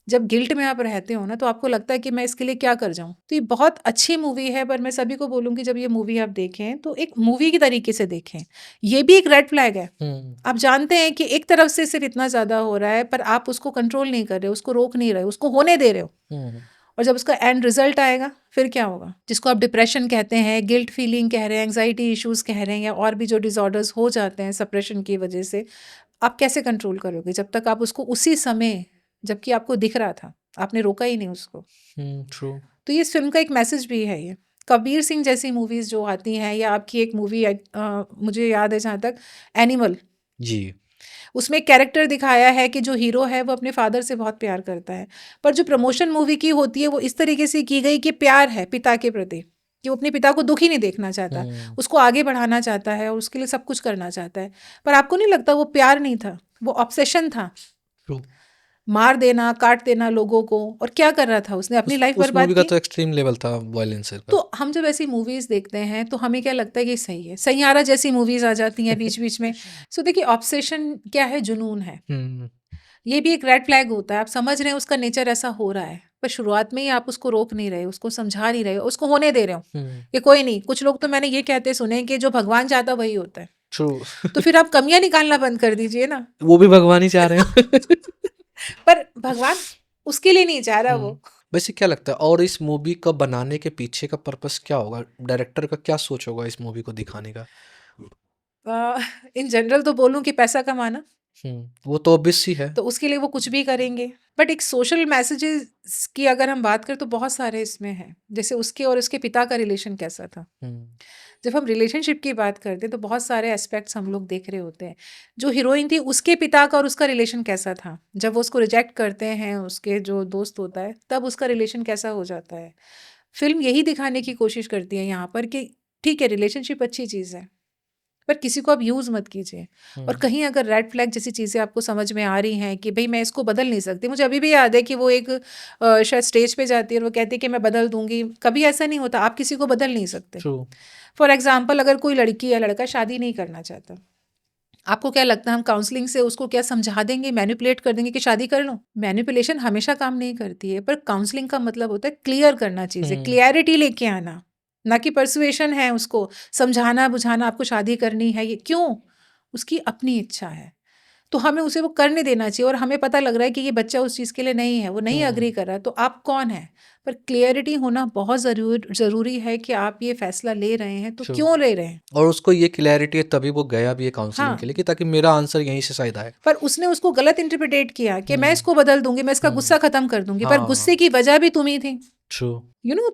जब गिल्ट में आप रहते हो ना तो आपको लगता है कि मैं इसके लिए क्या कर जाऊं। तो ये बहुत अच्छी मूवी है, पर मैं सभी को बोलूंगी जब ये मूवी आप देखें तो एक मूवी की तरीके से देखें। ये भी एक रेड फ्लैग है। आप जानते हैं कि एक तरफ से सिर्फ इतना ज्यादा हो रहा है, पर आप उसको कंट्रोल नहीं कर रहे, उसको रोक नहीं रहे, उसको होने दे रहे हो। और जब उसका एंड रिजल्ट आएगा फिर क्या होगा, जिसको आप डिप्रेशन कहते हैं, गिल्ट फीलिंग कह रहे हैं, एंग्जाइटी इश्यूज कह रहे हैं, या और भी जो डिसऑर्डर्स हो जाते हैं सप्रेशन की वजह से, आप कैसे कंट्रोल करोगे जब तक आप उसको उसी समय, जबकि आपको दिख रहा था, आपने रोका ही नहीं उसको। ट्रू। तो ये इस फिल्म का एक मैसेज भी है। ये कबीर सिंह जैसी मूवीज जो आती हैं, या आपकी एक मूवी मुझे याद है जहाँ तक, एनिमल, जी, उसमें कैरेक्टर दिखाया है कि जो हीरो है वो अपने फादर से बहुत प्यार करता है, पर जो प्रमोशन मूवी की होती है वो इस तरीके से की गई कि प्यार है पिता के प्रति, कि वो अपने पिता को दुखी नहीं देखना चाहता, उसको आगे बढ़ाना चाहता है और उसके लिए सब कुछ करना चाहता है। पर आपको नहीं लगता वो प्यार नहीं था, वो ऑब्सेशन था, मार देना, काट देना लोगों को, और क्या कर रहा था उसने अपनी लाइफ उस बर्बाद मूवी का की। तो एक्सट्रीम लेवल था वायलेंस का। तो हम जब ऐसी मूवीज देखते हैं तो हमें क्या लगता है कि सही है, सैयारा जैसी मूवीज आ जाती हैं बीच बीच में। सो देखिए ऑब्सेशन क्या है, जुनून है, ये भी एक रेड फ्लैग होता है। आप समझ रहे हैं उसका नेचर ऐसा हो रहा है, पर शुरुआत में ही आप उसको रोक नहीं रहे, उसको समझा नहीं रहे, उसको होने दे रहे हो कि कोई नहीं। कुछ लोग तो मैंने ये कहते सुने कि जो भगवान चाहता वही होता है। तो फिर आप कमियां निकालना बंद कर दीजिए ना। वो भी भगवान ही चाह रहे हैं। पर भगवान उसके लिए नहीं चाह रहा वो। वैसे क्या लगता है, और इस मूवी का बनाने के पीछे का पर्पस क्या होगा, डायरेक्टर का क्या सोच होगा इस मूवी को दिखाने का? इन जनरल तो बोलूं कि पैसा कमाना, वो तो ऑब्वियस ही है। तो उसके लिए वो कुछ भी करेंगे। बट एक सोशल मैसेजेस की अगर हम बात करें तो बहुत सारे इसमें हैं। जैसे उसके और उसके पिता का रिलेशन कैसा था। जब हम रिलेशनशिप की बात करते हैं तो बहुत सारे एस्पेक्ट्स हम लोग देख रहे होते हैं। जो हीरोइन थी उसके पिता का और उसका रिलेशन कैसा था, जब वो उसको रिजेक्ट करते हैं उसके जो दोस्त होता है तब उसका रिलेशन कैसा हो जाता है। फिल्म यही दिखाने की कोशिश करती है यहाँ पर कि ठीक है रिलेशनशिप अच्छी चीज़ है, पर किसी को आप यूज़ मत कीजिए। और कहीं अगर रेड फ्लैग जैसी चीज़ें आपको समझ में आ रही हैं कि भाई मैं इसको बदल नहीं सकती। मुझे अभी भी याद है कि वो एक शायद स्टेज पे जाती है और वो कहती है कि मैं बदल दूंगी। कभी ऐसा नहीं होता, आप किसी को बदल नहीं सकते। फॉर एग्जाम्पल अगर कोई लड़की या लड़का शादी नहीं करना चाहता, आपको क्या लगता है हम काउंसलिंग से उसको क्या समझा देंगे, मैनिपुलेट कर देंगे कि शादी कर लो? मैनिपुलेशन हमेशा काम नहीं करती है, पर काउंसलिंग का मतलब होता है क्लियर करना चीज़ें, क्लियरिटी लेके आना, ना कि परसुएशन है उसको समझाना बुझाना आपको शादी करनी है। ये क्यों? उसकी अपनी इच्छा है, तो हमें उसे वो करने देना चाहिए। और हमें पता लग रहा है कि ये बच्चा उस चीज़ के लिए नहीं है, वो नहीं अग्री कर रहा है, तो आप कौन है? पर क्लियरिटी होना बहुत ज़रूरी है कि आप ये फैसला ले रहे हैं तो क्यों ले रहे हैं। और उसको ये क्लैरिटी है तभी वो गया भी है काउंसलिंग के लिए कि ताकि मेरा आंसर यहीं से शायद आए। पर उसने उसको गलत इंटरप्रिटेट किया कि मैं इसको बदल दूंगी, मैं इसका गुस्सा खत्म कर दूंगी, पर गुस्से की वजह भी तुम ही थी।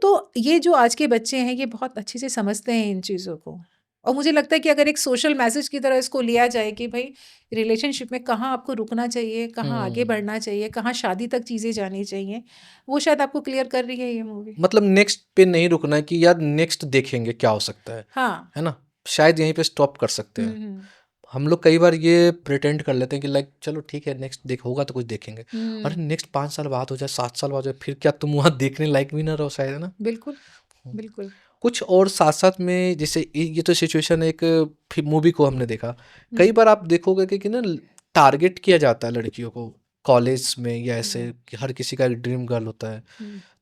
तो ये जो आज के बच्चे हैं ये बहुत अच्छे से समझते हैं इन चीज़ों को। और मुझे लगता है कि अगर एक सोशल मैसेज की तरह इसको लिया जाए कि भाई रिलेशनशिप में कहाँ आपको रुकना चाहिए, कहाँ आगे बढ़ना चाहिए, कहाँ शादी तक चीज़ें जानी चाहिए, वो शायद आपको क्लियर कर रही है ये मूवी। मतलब नेक्स्ट पे नहीं रुकना है कि यार नेक्स्ट देखेंगे क्या हो सकता है। हाँ, है ना, शायद यहीं पे स्टॉप कर सकते हैं। हम लोग कई बार ये प्रिटेंड कर लेते हैं कि लाइक चलो ठीक है नेक्स्ट देख होगा तो कुछ देखेंगे। अरे नेक्स्ट 5 साल बाद हो जाए, 7 साल बाद हो जाए, फिर क्या तुम वहाँ देखने लायक भी ना रहो शायद, है ना। बिल्कुल बिल्कुल। कुछ और साथ साथ में जैसे ये तो सिचुएशन एक मूवी को हमने देखा। कई बार आप देखोगे कि ना टारगेट किया जाता है लड़कियों को कॉलेज में या ऐसे कि हर किसी का ड्रीम गर्ल होता है।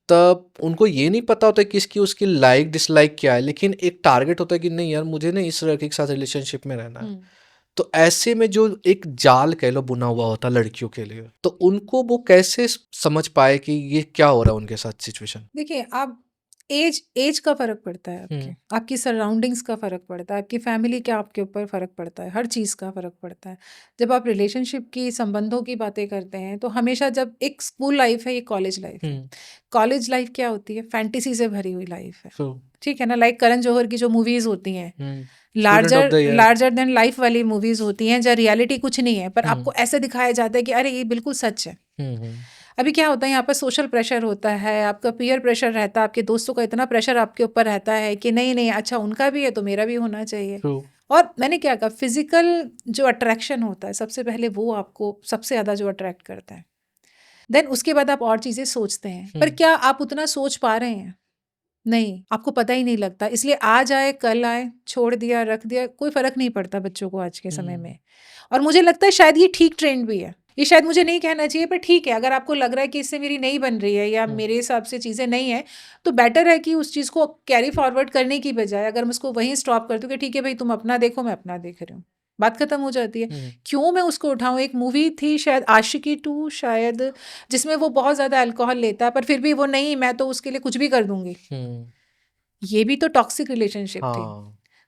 तब उनको ये नहीं पता होता है कि इसकी उसकी लाइक डिसलाइक क्या है, लेकिन एक टारगेट होता है कि नहीं यार मुझे ना इस लड़के के साथ रिलेशनशिप में रहना है। तो ऐसे में जो एक जाल कह लो बुना हुआ होता है लड़कियों के लिए, तो उनको वो कैसे समझ पाए कि ये क्या हो रहा है उनके साथ सिचुएशन। देखिए आप एज का फ़र्क पड़ता है, आपकी सराउंडिंग्स का फ़र्क पड़ता है, आपकी फैमिली का आपके ऊपर फ़र्क पड़ता है, हर चीज़ का फ़र्क पड़ता है। जब आप रिलेशनशिप की संबंधों की बातें करते हैं तो हमेशा जब एक स्कूल लाइफ है, ये कॉलेज लाइफ है। कॉलेज लाइफ क्या होती है? फैंटेसी से भरी हुई लाइफ है, ठीक है ना। लाइक करण जौहर की जो मूवीज़ होती हैं लार्जर देन लाइफ वाली मूवीज़ होती हैं जहाँ रियलिटी कुछ नहीं है, पर आपको ऐसे दिखाया जाता है कि अरे ये बिल्कुल सच है। अभी क्या होता है यहाँ पर सोशल प्रेशर होता है, आपका पीयर प्रेशर रहता है, आपके दोस्तों का इतना प्रेशर आपके ऊपर रहता है कि नहीं नहीं अच्छा उनका भी है तो मेरा भी होना चाहिए। और मैंने क्या कहा, फिजिकल जो अट्रैक्शन होता है सबसे पहले वो आपको सबसे ज़्यादा जो अट्रैक्ट करता है, देन उसके बाद आप और चीज़ें सोचते हैं। पर क्या आप उतना सोच पा रहे हैं? नहीं, आपको पता ही नहीं लगता। इसलिए आज आए कल आए, छोड़ दिया रख दिया, कोई फ़र्क नहीं पड़ता बच्चों को आज के समय में। और मुझे लगता है शायद ये ठीक ट्रेंड भी है। ये शायद मुझे नहीं कहना चाहिए, पर ठीक है अगर आपको लग रहा है कि इससे मेरी नहीं बन रही है या मेरे हिसाब से चीज़ें नहीं है, तो बेटर है कि उस चीज़ को कैरी फॉरवर्ड करने की बजाय अगर मैं उसको वहीं स्टॉप कर दूँ कि ठीक है भाई तुम अपना देखो मैं अपना देख रही हूँ, बात खत्म हो जाती है। क्यों मैं उसको उठाऊँ? एक मूवी थी शायद आशिकी 2 शायद, जिसमें वो बहुत ज़्यादा अल्कोहल लेता है पर फिर भी वो नहीं मैं तो उसके लिए कुछ भी कर दूंगी। ये भी तो टॉक्सिक रिलेशनशिप थी।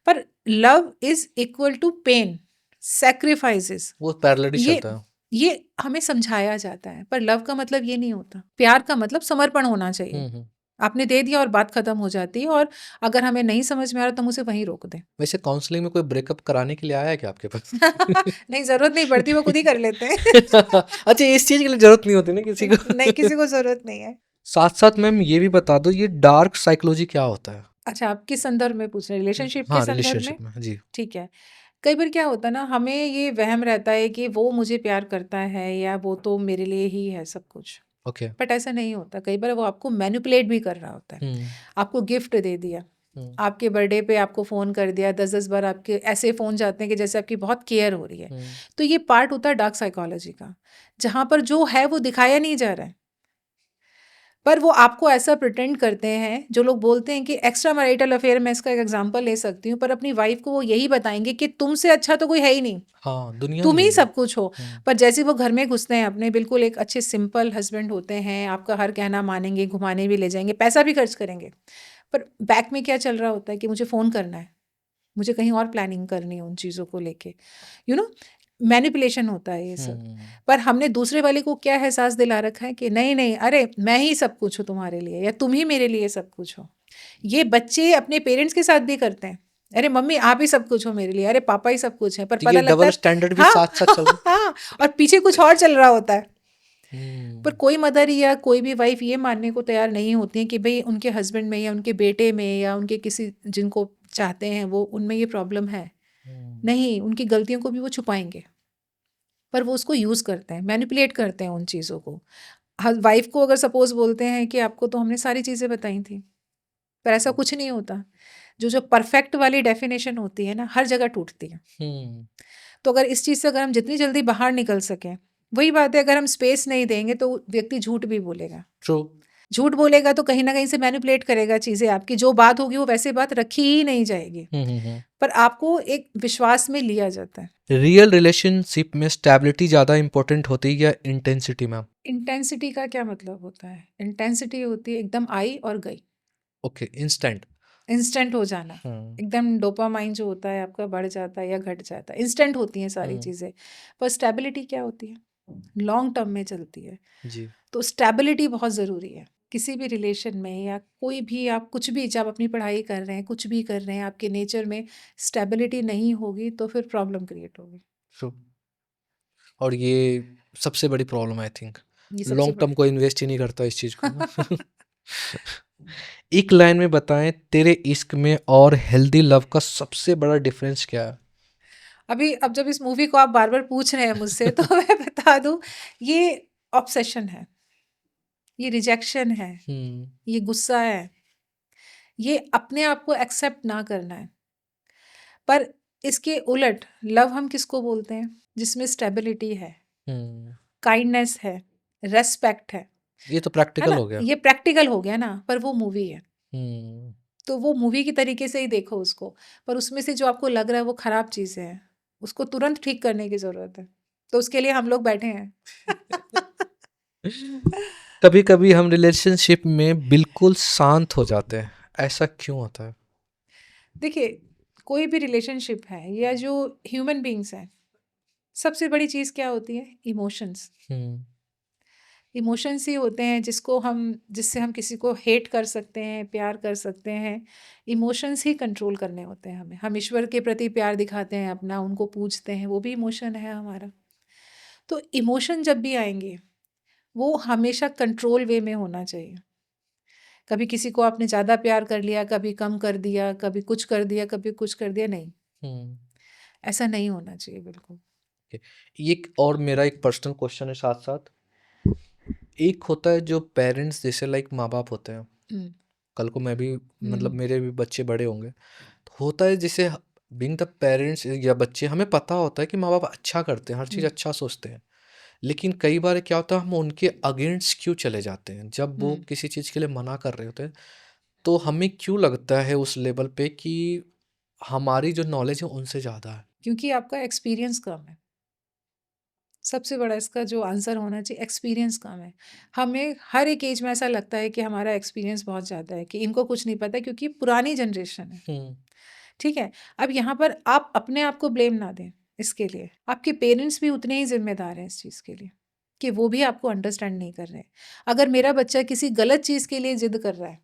पर love is equal to pain, sacrifices, वो पैरेलल ही चलता है। ये हमें समझाया जाता है, पर लव का मतलब ये नहीं होता। प्यार का मतलब समर्पण होना चाहिए। आपने दे दिया और बात खत्म हो जाती है, और अगर हमें नहीं समझ में आ रहा तो हम उसे वहीं रोक दें। वैसे काउंसलिंग में कोई ब्रेकअप कराने के लिए आया है क्या आपके पास? नहीं, ज़रूरत नहीं पड़ती, वो खुद ही कर लेते हैं। अच्छा, इस चीज़ के लिए ज़रूरत नहीं होती ना किसी को। नहीं, किसी को ज़रूरत नहीं है। साथ-साथ मैम ये भी बता दो, ये डार्क साइकोलॉजी क्या होता है? अच्छा, आप किस संदर्भ में पूछ रहे हैं? रिलेशनशिप के हाँ, संदर्भ में? रिलेशनशिप में। जी। ठीक है। कई बार क्या होता है ना, हमें ये वहम रहता है कि वो मुझे प्यार करता है या वो तो मेरे लिए ही है सब कुछ। ओके। बट ऐसा नहीं होता। कई बार वो आपको मैनिपुलेट भी कर रहा होता है। हुँ, आपको गिफ्ट दे दिया, हुँ, आपके बर्थडे पे आपको फ़ोन कर दिया, 10-10 बार आपके ऐसे फ़ोन जाते हैं कि जैसे आपकी बहुत केयर हो रही है। हुँ, तो ये पार्ट होता है डार्क साइकोलॉजी का, जहाँ पर जो है वो दिखाया नहीं जा रहा है। पर वो आपको ऐसा प्रिटेंड करते हैं, जो लोग बोलते हैं कि एक्स्ट्रा मैरिटल अफेयर, मैं इसका एक एग्जांपल ले सकती हूँ, पर अपनी वाइफ को वो यही बताएँगे कि तुमसे अच्छा तो कोई है ही नहीं, हाँ, दुनिया में तुम ही यही है। सब कुछ हो। हुँ, पर जैसे वो घर में घुसते हैं अपने, बिल्कुल एक अच्छे सिंपल हस्बैंड होते हैं, आपका हर कहना मानेंगे, घुमाने भी ले जाएँगे, पैसा भी खर्च करेंगे। पर बैक में क्या चल रहा होता है कि मुझे फ़ोन करना है, मुझे कहीं और प्लानिंग करनी है उन चीज़ों को लेके। यू नो मैनिपुलेशन होता है ये सब। हुँ, पर हमने दूसरे वाले को क्या एहसास दिला रखा है कि नहीं, नहीं, अरे मैं ही सब कुछ हूँ तुम्हारे लिए, या तुम ही मेरे लिए सब कुछ हो। ये बच्चे अपने पेरेंट्स के साथ भी करते हैं। अरे मम्मी आप ही सब कुछ हो मेरे लिए, अरे पापा ही सब कुछ है, पर तो पता ये लगता डबल है स्टैंडर्ड भी हाँ, साथ-साथ चल रहा है। हाँ, और पीछे कुछ और चल रहा होता है। पर हुँ, कोई मदर या कोई भी वाइफ ये मानने को तैयार नहीं होती है कि भई उनके हस्बैंड में या उनके बेटे में या उनके किसी जिनको चाहते हैं वो, उनमें ये प्रॉब्लम है। हुँ, नहीं, उनकी गलतियों को भी वो छुपाएँगे, पर वो उसको यूज़ करते हैं, मैनिपुलेट करते हैं उन चीज़ों को। वाइफ को अगर सपोज़ बोलते हैं कि आपको तो हमने सारी चीज़ें बताई थी, पर ऐसा कुछ नहीं होता। जो परफेक्ट वाली डेफ़िनेशन होती है ना, हर जगह टूटती है। हुँ, तो अगर इस चीज़ से अगर हम जितनी जल्दी बाहर निकल सकें, वही बात है, अगर हम स्पेस नहीं देंगे तो व्यक्ति झूठ भी बोलेगा। ट्रू। झूठ बोलेगा तो कहीं न कहीं से मैनिपुलेट करेगा चीज़ें आपकी, जो बात होगी वो वैसे बात रखी ही नहीं जाएगी। हुँ, हुँ, हुँ। पर आपको एक विश्वास में लिया जाता है। रियल रिलेशनशिप में स्टेबिलिटी ज़्यादा इम्पोर्टेंट होती है या इंटेंसिटी मैम? इंटेंसिटी का क्या मतलब होता है? इंटेंसिटी होती है एकदम आई और गई, ओके, इंस्टेंट। इंस्टेंट हो जाना। हुँ, एकदम डोपामाइन जो होता है आपका बढ़ जाता है या घट जाता है। इंस्टेंट होती हैं सारी हुँ, चीज़ें। पर स्टेबिलिटी क्या होती है? लॉन्ग टर्म में चलती है। जी। तो स्टेबिलिटी बहुत ज़रूरी है। किसी भी रिलेशन में या कोई भी, आप कुछ भी, जब अपनी पढ़ाई कर रहे हैं, कुछ भी कर रहे हैं, आपके नेचर में स्टेबिलिटी नहीं होगी तो फिर प्रॉब्लम क्रिएट होगी। ट्रू। और ये सबसे बड़ी प्रॉब्लम आई थिंक। ये सबसे लॉन्ग टर्म बड़ी कोई इन्वेस्ट ही नहीं करता इस चीज़ को ना। एक लाइन में बताएँ, तेरे इश्क में और हेल्दी लव का सबसे बड़ा डिफरेंस क्या है? अभी अब जब इस मूवी को आप बार-बार पूछ रहे हैं मुझसे तो मैं बता दूँ, ये ऑब्सेशन है, ये रिजेक्शन है, हुँ, ये गुस्सा है, ये अपने आप को एक्सेप्ट ना करना है। पर इसके उलट लव हम किसको बोलते हैं? जिसमें स्टेबिलिटी है, हुँ। काइंडनेस है, रिस्पेक्ट ये तो है प्रैक्टिकल ना? हो गया। ये प्रैक्टिकल हो गया ना, पर वो मूवी है। हुँ। तो वो मूवी की तरीके से ही देखो उसको, पर उसमें से जो आपको लग रहा है वो खराब चीज़ें हैं, उसको तुरंत ठीक करने की ज़रूरत है। तो उसके लिए हम लोग बैठे हैं। कभी-कभी हम रिलेशनशिप में बिल्कुल शांत हो जाते हैं, ऐसा क्यों होता है? देखिए, कोई भी रिलेशनशिप है या जो ह्यूमन बीइंग्स हैं, सबसे बड़ी चीज़ क्या होती है? इमोशंस। हुँ, इमोशंस ही होते हैं जिससे हम किसी को हेट कर सकते हैं, प्यार कर सकते हैं। इमोशंस ही कंट्रोल करने होते हैं हमें। हम ईश्वर के प्रति प्यार दिखाते हैं अपना, उनको पूजते हैं, वो भी इमोशन है हमारा। तो इमोशन जब भी आएँगे, वो हमेशा कंट्रोल वे में होना चाहिए। कभी किसी को आपने ज़्यादा प्यार कर लिया, कभी कम कर दिया, कभी कुछ कर दिया, कभी कुछ कर दिया, नहीं। हुँ। ऐसा नहीं होना चाहिए बिल्कुल। ओके। एक और मेरा एक पर्सनल क्वेश्चन है साथ-साथ। एक होता है जो पेरेंट्स जैसे लाइक माँ-बाप होते हैं, हुँ। कल को मैं भी हुँ, मतलब हुँ। मेरे भी बच्चे बड़े होंगे, तो होता है जैसे बीइंग द पेरेंट्स या बच्चे हमें पता होता है कि माँ-बाप अच्छा करते हैं, हर चीज़ हुँ, अच्छा सोचते हैं। लेकिन कई बार क्या होता है हम उनके अगेंस्ट क्यों चले जाते हैं? जब वो हुँ। किसी चीज़ के लिए मना कर रहे होते हैं, तो हमें क्यों लगता है उस लेवल पे कि हमारी जो नॉलेज है उनसे ज़्यादा है? क्योंकि आपका एक्सपीरियंस कम है। सबसे बड़ा इसका जो आंसर होना चाहिए, एक्सपीरियंस कम है। हमें हर एक एज में ऐसा लगता है कि हमारा एक्सपीरियंस बहुत ज़्यादा है, कि इनको कुछ नहीं पता क्योंकि पुरानी जनरेशन है, हुँ, ठीक है? अब यहाँ पर आप अपने आप को ब्लेम ना दें इसके लिए। आपके पेरेंट्स भी उतने ही ज़िम्मेदार हैं इस चीज़ के लिए, कि वो भी आपको अंडरस्टैंड नहीं कर रहे हैं। अगर मेरा बच्चा किसी गलत चीज़ के लिए ज़िद कर रहा है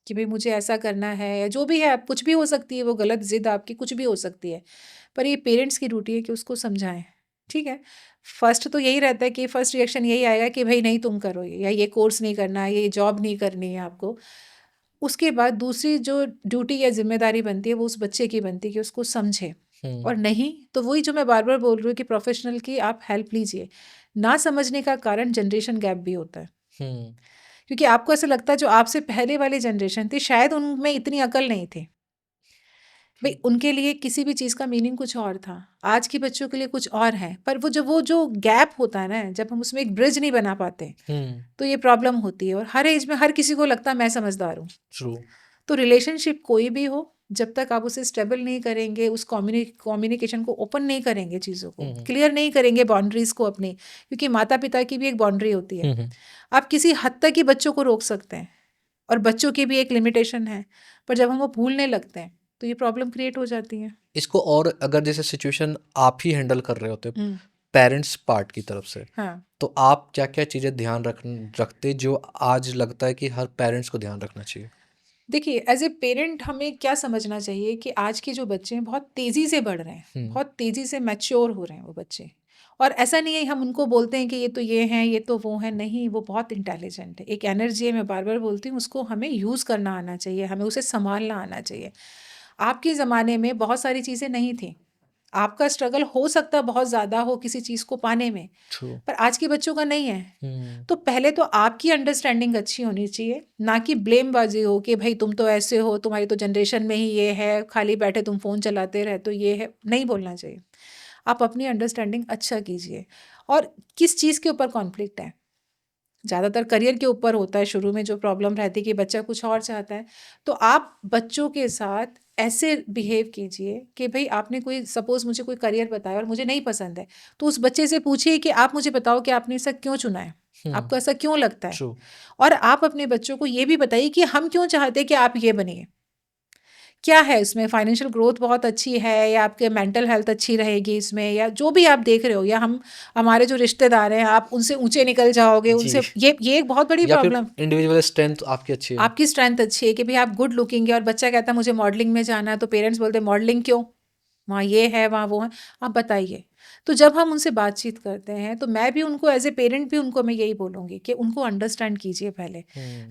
कि भाई मुझे ऐसा करना है, या जो भी है, आप कुछ भी हो सकती है, वो गलत जिद आपकी कुछ भी हो सकती है, पर ये पेरेंट्स की ड्यूटी है कि उसको समझाएं। ठीक है, फर्स्ट तो यही रहता है कि फर्स्ट रिएक्शन यही आएगा कि भाई नहीं तुम करो ये, या ये कोर्स नहीं करना है, ये जॉब नहीं करनी है आपको। उसके बाद दूसरी जो ड्यूटी या जिम्मेदारी बनती है वो उस बच्चे की बनती है कि उसको समझे, और नहीं तो वही जो मैं बार बार बोल रही हूँ कि प्रोफेशनल की आप हेल्प लीजिए। ना समझने का कारण जनरेशन गैप भी होता है, क्योंकि आपको ऐसा लगता है जो आपसे पहले वाली जनरेशन थी शायद उनमें इतनी अकल नहीं थी, भाई उनके लिए किसी भी चीज़ का मीनिंग कुछ और था, आज के बच्चों के लिए कुछ और है। पर वो जो गैप होता है ना, जब हम उसमें एक ब्रिज नहीं बना पाते तो ये प्रॉब्लम होती है, और हर एज में हर किसी को लगता है मैं समझदार हूँ। तो रिलेशनशिप कोई भी हो, जब तक आप उसे स्टेबल नहीं करेंगे, उस कम्युनिकेशन को ओपन नहीं करेंगे, चीज़ों को क्लियर नहीं करेंगे, बाउंड्रीज को अपनी, क्योंकि माता पिता की भी एक बाउंड्री होती है। आप किसी हद तक ही बच्चों को रोक सकते हैं, और बच्चों की भी एक लिमिटेशन है, पर जब हम वो भूलने लगते हैं तो ये प्रॉब्लम क्रिएट हो जाती है। इसको और अगर जैसे सिचुएशन आप ही हैंडल कर रहे होते पेरेंट्स पार्ट की तरफ से, हाँ, तो आप क्या क्या चीज़ें ध्यान रखते जो आज लगता है कि हर पेरेंट्स को ध्यान रखना चाहिए? देखिए एज ए पेरेंट हमें क्या समझना चाहिए कि आज के जो बच्चे हैं बहुत तेज़ी से बढ़ रहे हैं, बहुत तेज़ी से मैच्योर हो रहे हैं वो बच्चे। और ऐसा नहीं है हम उनको बोलते हैं कि ये तो ये हैं, ये तो वो हैं, नहीं, वो बहुत इंटेलिजेंट है। एक एनर्जी है, मैं बार बार बोलती हूँ, उसको हमें यूज़ करना आना चाहिए, हमें उसे संभालना आना चाहिए। आपके ज़माने में बहुत सारी चीज़ें नहीं थी, आपका स्ट्रगल हो सकता है बहुत ज़्यादा हो किसी चीज़ को पाने में, पर आज के बच्चों का नहीं है। तो पहले तो आपकी अंडरस्टैंडिंग अच्छी होनी चाहिए, ना कि ब्लेमबाजी हो कि भाई तुम तो ऐसे हो, तुम्हारी तो जनरेशन में ही ये है, खाली बैठे तुम फ़ोन चलाते रहे तो ये है, नहीं बोलना चाहिए। आप अपनी अंडरस्टैंडिंग अच्छा कीजिए। और किस चीज़ के ऊपर कॉन्फ्लिक्ट है, ज़्यादातर करियर के ऊपर होता है, शुरू में जो प्रॉब्लम रहती है कि बच्चा कुछ और चाहता है, तो आप बच्चों के साथ ऐसे बिहेव कीजिए कि भाई आपने कोई सपोज़ मुझे कोई करियर बताया और मुझे नहीं पसंद है, तो उस बच्चे से पूछिए कि आप मुझे बताओ कि आपने ऐसा क्यों चुना है, आपको ऐसा क्यों लगता है। और आप अपने बच्चों को ये भी बताइए कि हम क्यों चाहते हैं कि आप ये बनिए, क्या है इसमें, फाइनेंशियल ग्रोथ बहुत अच्छी है, या आपके मेंटल हेल्थ अच्छी रहेगी इसमें, या जो भी आप देख रहे हो, या हम हमारे जो रिश्तेदार हैं आप उनसे ऊंचे निकल जाओगे, उनसे ये एक बहुत बड़ी या फिर प्रॉब्लम। इंडिविजुअल स्ट्रेंथ आपकी अच्छी है, आपकी स्ट्रेंथ अच्छी है कि भाई आप गुड लुकिंग है, और बच्चा कहता है मुझे मॉडलिंग में जाना है, तो पेरेंट्स बोलते हैं मॉडलिंग क्यों, वहाँ ये है वहाँ वो है, आप बताइए। तो जब हम उनसे बातचीत करते हैं तो मैं भी उनको एज ए पेरेंट भी उनको मैं यही बोलूँगी कि उनको अंडरस्टैंड कीजिए पहले,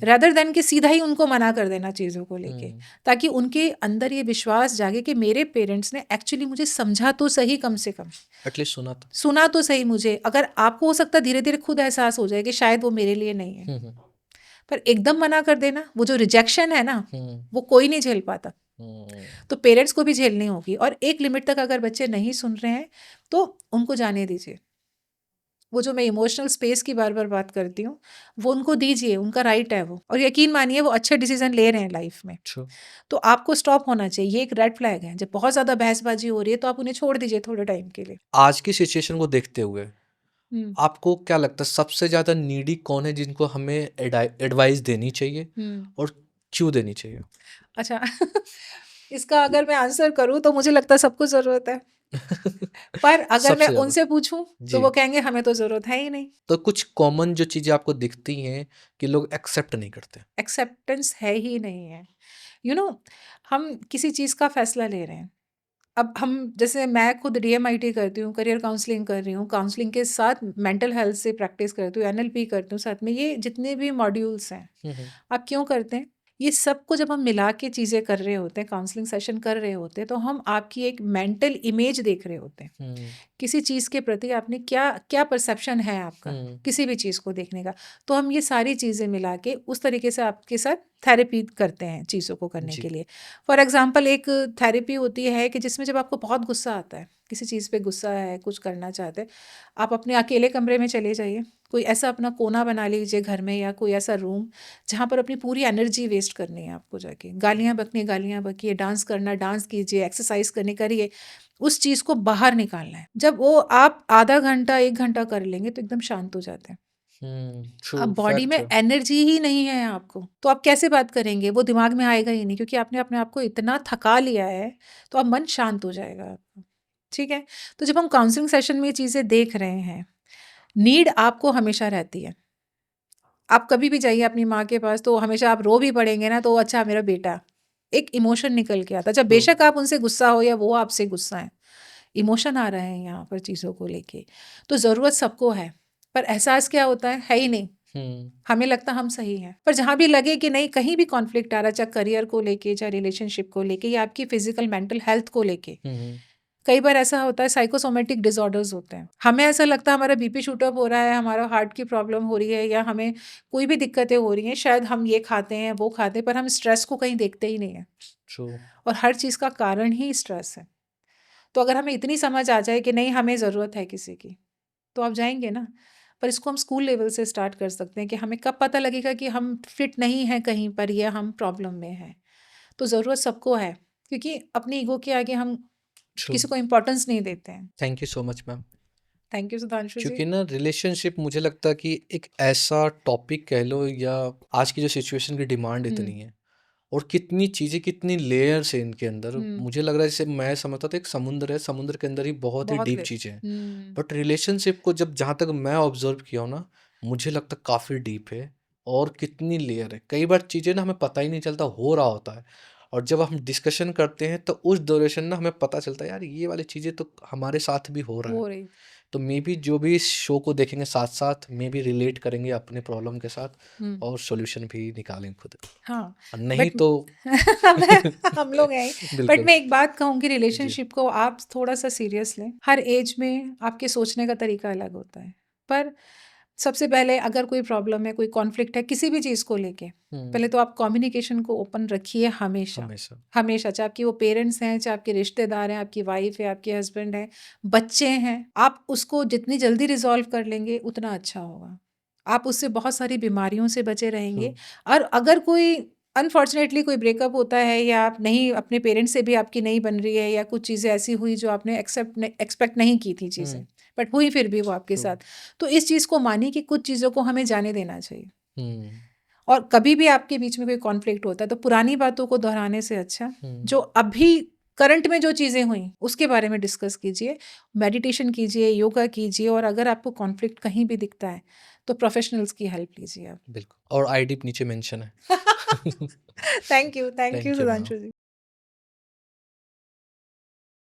रादर देन कि सीधा ही उनको मना कर देना चीज़ों को लेके, ताकि उनके अंदर ये विश्वास जागे कि मेरे पेरेंट्स ने एक्चुअली मुझे समझा तो सही, कम से कम एटलीस्ट सुना तो सही मुझे। अगर आपको हो सकता है धीरे धीरे खुद एहसास हो जाए कि शायद वो मेरे लिए नहीं है, पर एकदम मना कर देना, वो जो रिजेक्शन है ना, वो कोई नहीं झेल पाता, तो पेरेंट्स को भी झेलनी होगी। और एक लिमिट तक अगर बच्चे नहीं सुन रहे हैं तो उनको जाने दीजिए, वो जो मैं इमोशनल स्पेस की बार बार बात करती हूँ वो उनको दीजिए, उनका राइट है वो, और यकीन मानिए वो अच्छे डिसीजन ले रहे हैं लाइफ में। तो आपको स्टॉप होना चाहिए, ये एक रेड फ्लैग है, जब बहुत ज़्यादा बहसबाजी हो रही है तो आप उन्हें छोड़ दीजिए थोड़े टाइम के लिए। आज की सिचुएशन को देखते हुए आपको क्या लगता है सबसे ज़्यादा नीडी कौन है जिनको हमें एडवाइस देनी चाहिए और क्यों देनी चाहिए? अच्छा इसका अगर मैं आंसर करूँ तो मुझे लगता है सबको ज़रूरत है, पर अगर मैं सबसे ज़्यादा उनसे पूछूं तो वो कहेंगे हमें तो ज़रूरत है ही नहीं। तो कुछ कॉमन जो चीज़ें आपको दिखती हैं कि लोग एक्सेप्ट नहीं करते? एक्सेप्टेंस है ही नहीं है। यू नो, हम किसी चीज़ का फैसला ले रहे हैं, अब हम जैसे मैं खुद डीएमआईटी करती हूँ, करियर काउंसलिंग कर रही हूँ, काउंसलिंग के साथ मेंटल हेल्थ से प्रैक्टिस करती हूँ, एनएलपी करती हूँ साथ में, ये जितने भी मॉड्यूल्स हैं आप क्यों करते हैं, ये सबको जब हम मिला के चीज़ें कर रहे होते हैं, काउंसलिंग सेशन कर रहे होते हैं, तो हम आपकी एक मेंटल इमेज देख रहे होते हैं, किसी चीज़ के प्रति आपने क्या क्या परसेप्शन है आपका किसी भी चीज़ को देखने का। तो हम ये सारी चीज़ें मिला के उस तरीके से आपके साथ थेरेपी करते हैं चीज़ों को करने के लिए। फॉर एग्जांपल एक थेरेपी होती है कि जिसमें जब आपको बहुत गुस्सा आता है, किसी चीज़ पे गुस्सा है, कुछ करना चाहते हैं, आप अपने अकेले कमरे में चले जाइए, कोई ऐसा अपना कोना बना लीजिए घर में, या कोई ऐसा रूम जहाँ पर अपनी पूरी एनर्जी वेस्ट करनी है आपको, जाके गालियाँ बकनी गालियाँ बकिए, डांस करना डांस कीजिए, एक्सरसाइज करने करिए, उस चीज़ को बाहर निकालना है। जब वो आप आधा घंटा 1 घंटा कर लेंगे तो एकदम शांत हो जाते हैं। अब बॉडी में एनर्जी ही नहीं है आपको, तो आप कैसे बात करेंगे, वो दिमाग में आएगा ही नहीं, क्योंकि आपने अपने आप को इतना थका लिया है, तो अब मन शांत हो जाएगा आपका। ठीक है, तो जब हम काउंसलिंग सेशन में ये चीज़ें देख रहे हैं, नीड आपको हमेशा रहती है, आप कभी भी जाइए अपनी माँ के पास तो हमेशा आप रो भी पड़ेंगे ना, तो अच्छा मेरा बेटा, एक इमोशन निकल के आता। जब बेशक आप उनसे गुस्सा हो या वो आपसे गुस्सा है, इमोशन आ रहा है यहाँ पर चीज़ों को लेके। तो ज़रूरत सबको है, पर एहसास क्या होता है ही नहीं। हमें लगता हम सही हैं, पर जहाँ भी लगे कि नहीं, कहीं भी कॉन्फ्लिक्ट आ रहा है, चाहे करियर को लेके, चाहे रिलेशनशिप को लेके, या आपकी फिजिकल मेंटल हेल्थ को लेके, कई बार ऐसा होता है साइकोसोमेटिक डिसऑर्डर्स होते हैं, हमें ऐसा लगता है हमारा बीपी शूट अप हो रहा है, हमारा हार्ट की प्रॉब्लम हो रही है, या हमें कोई भी दिक्कतें हो रही हैं, शायद हम ये खाते हैं वो खाते हैं, पर हम स्ट्रेस को कहीं देखते ही नहीं है। और हर चीज़ का कारण ही स्ट्रेस है। तो अगर हमें इतनी समझ आ जाए कि नहीं, हमें ज़रूरत है किसी की, तो आप जाएंगे ना। पर इसको हम स्कूल लेवल से स्टार्ट कर सकते हैं कि हमें कब पता लगेगा कि हम फिट नहीं हैं कहीं पर, या हम प्रॉब्लम में हैं। तो ज़रूरत सबको है, क्योंकि अपनी ईगो के आगे हम किसी को इम्पोर्टेंस नहीं देते हैं। Thank you so much ma'am. Thank you Sudhanshu ji. क्योंकि ना रिलेशनशिप मुझे लगता है कि एक ऐसा टॉपिक कह लो, या आज की जो सिचुएशन की डिमांड इतनी है, और कितनी चीज़ें, कितनी लेयर्स है इनके अंदर। मुझे लग रहा है जैसे मैं समझता था एक समुद्र है, समुद्र के अंदर ही बहुत ही डीप चीज़ें हैं। बट रिलेशनशिप को जब जहाँ तक मैं ऑब्जर्व किया हूँ ना, मुझे लगता काफ़ी डीप है, और कितनी लेयर है। कई बार चीज़ें ना हमें पता ही नहीं चलता हो रहा होता है, और जब हम डिस्कशन करते हैं तो उस ड्यूरेशन ना हमें पता चलता है यार ये वाली चीज़ें तो हमारे साथ भी हो रहा है। तो मे बी जो भी इस शो को देखेंगे साथ साथ मे बी रिलेट करेंगे अपने प्रॉब्लम के साथ, और सॉल्यूशन भी निकालेंगे खुद। हाँ, नहीं बट तो हम लोग हैं ही। बट बिल्कुल मैं एक बात कहूँगी, जी। रिलेशनशिप को आप थोड़ा सा सीरियस लें। हर एज में आपके सोचने का तरीका अलग होता है, पर सबसे पहले अगर कोई प्रॉब्लम है, कोई कॉन्फ्लिक्ट है किसी भी चीज़ को लेके, पहले तो आप कम्युनिकेशन को ओपन रखिए हमेशा। हमेशा हमेशा, चाहे आपके वो पेरेंट्स हैं, चाहे आपके रिश्तेदार हैं, आपकी वाइफ है, आपके हस्बैंड हैं, बच्चे हैं, आप उसको जितनी जल्दी रिजॉल्व कर लेंगे उतना अच्छा होगा। आप उससे बहुत सारी बीमारियों से बचे रहेंगे। और अगर कोई अनफॉर्चुनेटली कोई ब्रेकअप होता है, या आप नहीं, अपने पेरेंट्स से भी आपकी नहीं बन रही है, या कुछ चीज़ें ऐसी हुई जो आपने एक्सपेक्ट नहीं की थी चीज़ें, बट हुई फिर भी वो आपके साथ, तो इस चीज़ को मानिए कि कुछ चीज़ों को हमें जाने देना चाहिए। और कभी भी आपके बीच में कोई कॉन्फ्लिक्ट होता है तो पुरानी बातों को दोहराने से अच्छा जो अभी करंट में जो चीज़ें हुई उसके बारे में डिस्कस कीजिए, मेडिटेशन कीजिए, योगा कीजिए, और अगर आपको कॉन्फ्लिक्ट कहीं भी दिखता है तो प्रोफेशनल्स की हेल्प लीजिए आप। बिल्कुल, और आईडी नीचे मेंशन है। Thank you thank you ma'am. Sudhanshu ji.